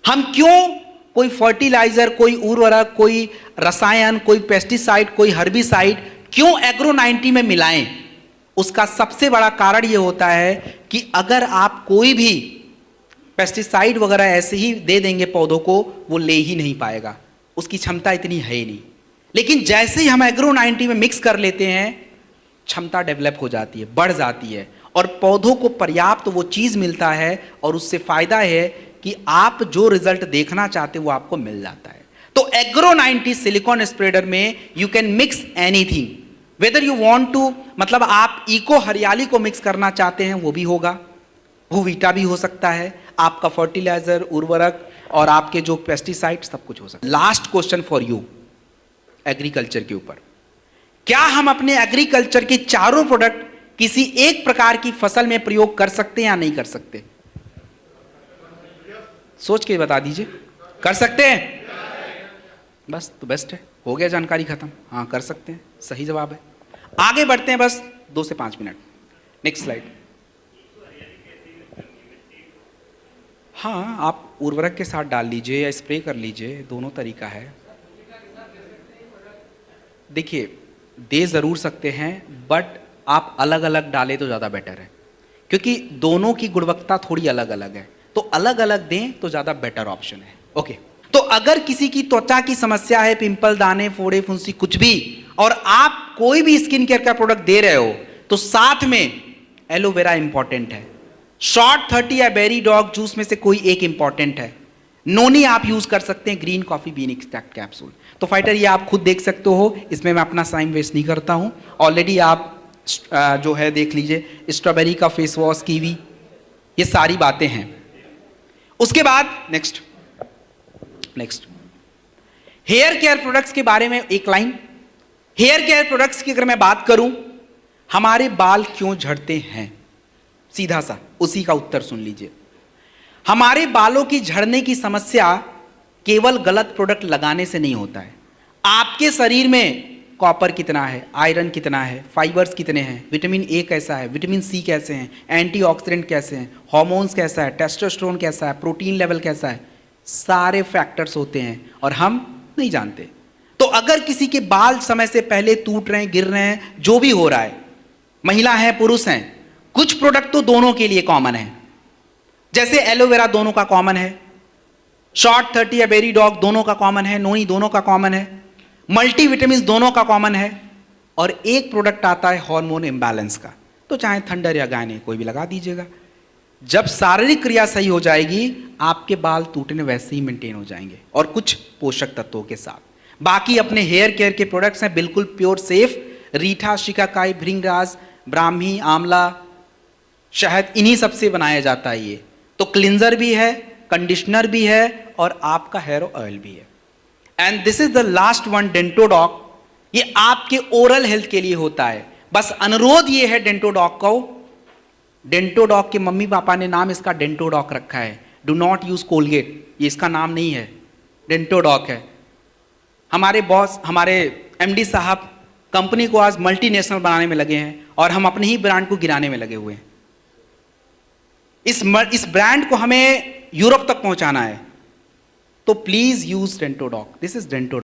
हम क्यों कोई फर्टिलाइजर, कोई उर्वरक, कोई रसायन, कोई पेस्टिसाइड, कोई हर्बिसाइड क्यों एग्रो 90 में मिलाएं? उसका सबसे बड़ा कारण यह होता है कि अगर आप कोई भी पेस्टिसाइड वगैरह ऐसे ही दे देंगे पौधों को, वो ले ही नहीं पाएगा, उसकी क्षमता इतनी है ही नहीं। लेकिन जैसे ही हम एग्रो 90 में मिक्स कर लेते हैं, क्षमता डेवलप हो जाती है, बढ़ जाती है, और पौधों को पर्याप्त वो चीज मिलता है, और उससे फायदा है कि आप जो रिजल्ट देखना चाहते हैं वो आपको मिल जाता है। तो एग्रो 90 सिलिकॉन स्प्रेडर में you can mix anything, whether you want to, मतलब आप इको हरियाली को मिक्स करना चाहते हैं वो भी होगा, भूवीटा भी हो सकता है, आपका फर्टिलाइजर, उर्वरक और आपके जो पेस्टिसाइड सब कुछ हो सकता है। Last question for you agriculture के ऊपर, क्या हम अपने एग्रीकल्चर के चारों प्रोडक्ट किसी एक प्रकार की फसल में प्रयोग कर सकते हैं या नहीं कर सकते? सोच के बता दीजिए। कर सकते हैं? बस तो बेस्ट है, हो गया, जानकारी खत्म। हाँ कर सकते हैं, सही जवाब है। आगे बढ़ते हैं बस 2 से 5 मिनट। Next slide. हाँ, आप उर्वरक के साथ डाल लीजिए या स्प्रे कर लीजिए, दोनों तरीका है। देखिए, दे ज़रूर सकते हैं, बट आप अलग अलग डालें तो ज़्यादा बेटर है, क्योंकि दोनों की गुणवत्ता थोड़ी अलग अलग है, तो अलग अलग दें तो ज़्यादा बेटर ऑप्शन है। ओके, तो अगर किसी की त्वचा की समस्या है, पिंपल, दाने, फोड़े, फुंसी, कुछ भी, और आप कोई भी स्किन केयर का प्रोडक्ट दे रहे हो, तो साथ में एलोवेरा इंपॉर्टेंट है, शॉर्ट 30 या बेरी डॉग जूस में से कोई एक इंपॉर्टेंट है, नोनी आप यूज कर सकते हैं, green coffee bean extract capsule. तो फाइटर ये आप खुद देख सकते हो, इसमें मैं अपना टाइम वेस्ट नहीं करता हूं। ऑलरेडी आप जो है देख लीजिए, स्ट्रॉबेरी का फेस वॉश, कीवी, ये सारी बातें हैं। उसके बाद नेक्स्ट हेयर केयर प्रोडक्ट्स के बारे में एक लाइन। हेयर केयर प्रोडक्ट्स की अगर मैं बात करूं, हमारे बाल क्यों झड़ते हैं, सीधा सा उसी का उत्तर सुन लीजिए। हमारे बालों की झड़ने की समस्या केवल गलत प्रोडक्ट लगाने से नहीं होता है। आपके शरीर में कॉपर कितना है, आयरन कितना है, फाइबर्स कितने हैं, विटामिन ए कैसा है, विटामिन सी कैसे हैं, एंटीऑक्सीडेंट कैसे हैं, हार्मोन्स कैसा है, टेस्टोस्टेरोन कैसा है, प्रोटीन लेवल कैसा है, सारे फैक्टर्स होते हैं और हम नहीं जानते। तो अगर किसी के बाल समय से पहले टूट रहे हैं, गिर रहे हैं, जो भी हो रहा है, महिला है पुरुष हैं, कुछ प्रोडक्ट तो दोनों के लिए कॉमन है। जैसे एलोवेरा दोनों का कॉमन है, शॉर्ट 30 या बेरी डॉग दोनों का कॉमन है, नोनी दोनों का कॉमन है, मल्टीविटामिन दोनों का कॉमन है, और एक प्रोडक्ट आता है हार्मोन इम्बैलेंस का, तो चाहे थंडर या गायने कोई भी लगा दीजिएगा। जब शारीरिक क्रिया सही हो जाएगी, आपके बाल टूटने वैसे ही मेंटेन हो जाएंगे और कुछ पोषक तत्वों के साथ। बाकी अपने हेयर केयर के प्रोडक्ट्स हैं बिल्कुल प्योर सेफ, रीठा, शिकाकाई, भृंगराज, ब्राह्मी, आंवला, शहद, इन्हीं सबसे बनाया जाता है ये। तो क्लिंजर भी है, कंडीशनर भी है और आपका हेयर ऑयल भी है। And this is the last one, Dentodoc. ये आपके ओरल हेल्थ के लिए होता है। बस अनुरोध ये है डेंटोडॉक को, डेंटोडॉक के मम्मी पापा ने नाम इसका डेंटोडॉक रखा है, डू नॉट यूज कोलगेट, ये इसका नाम नहीं है, डेंटोडॉक है। हमारे बॉस, हमारे एमडी साहब कंपनी को आज मल्टीनेशनल बनाने में लगे हैं और हम अपने ही ब्रांड को गिराने में लगे हुए हैं। इस ब्रांड को हमें यूरोप तक पहुंचाना है, तो please use Dentodoc. This is Dentodoc.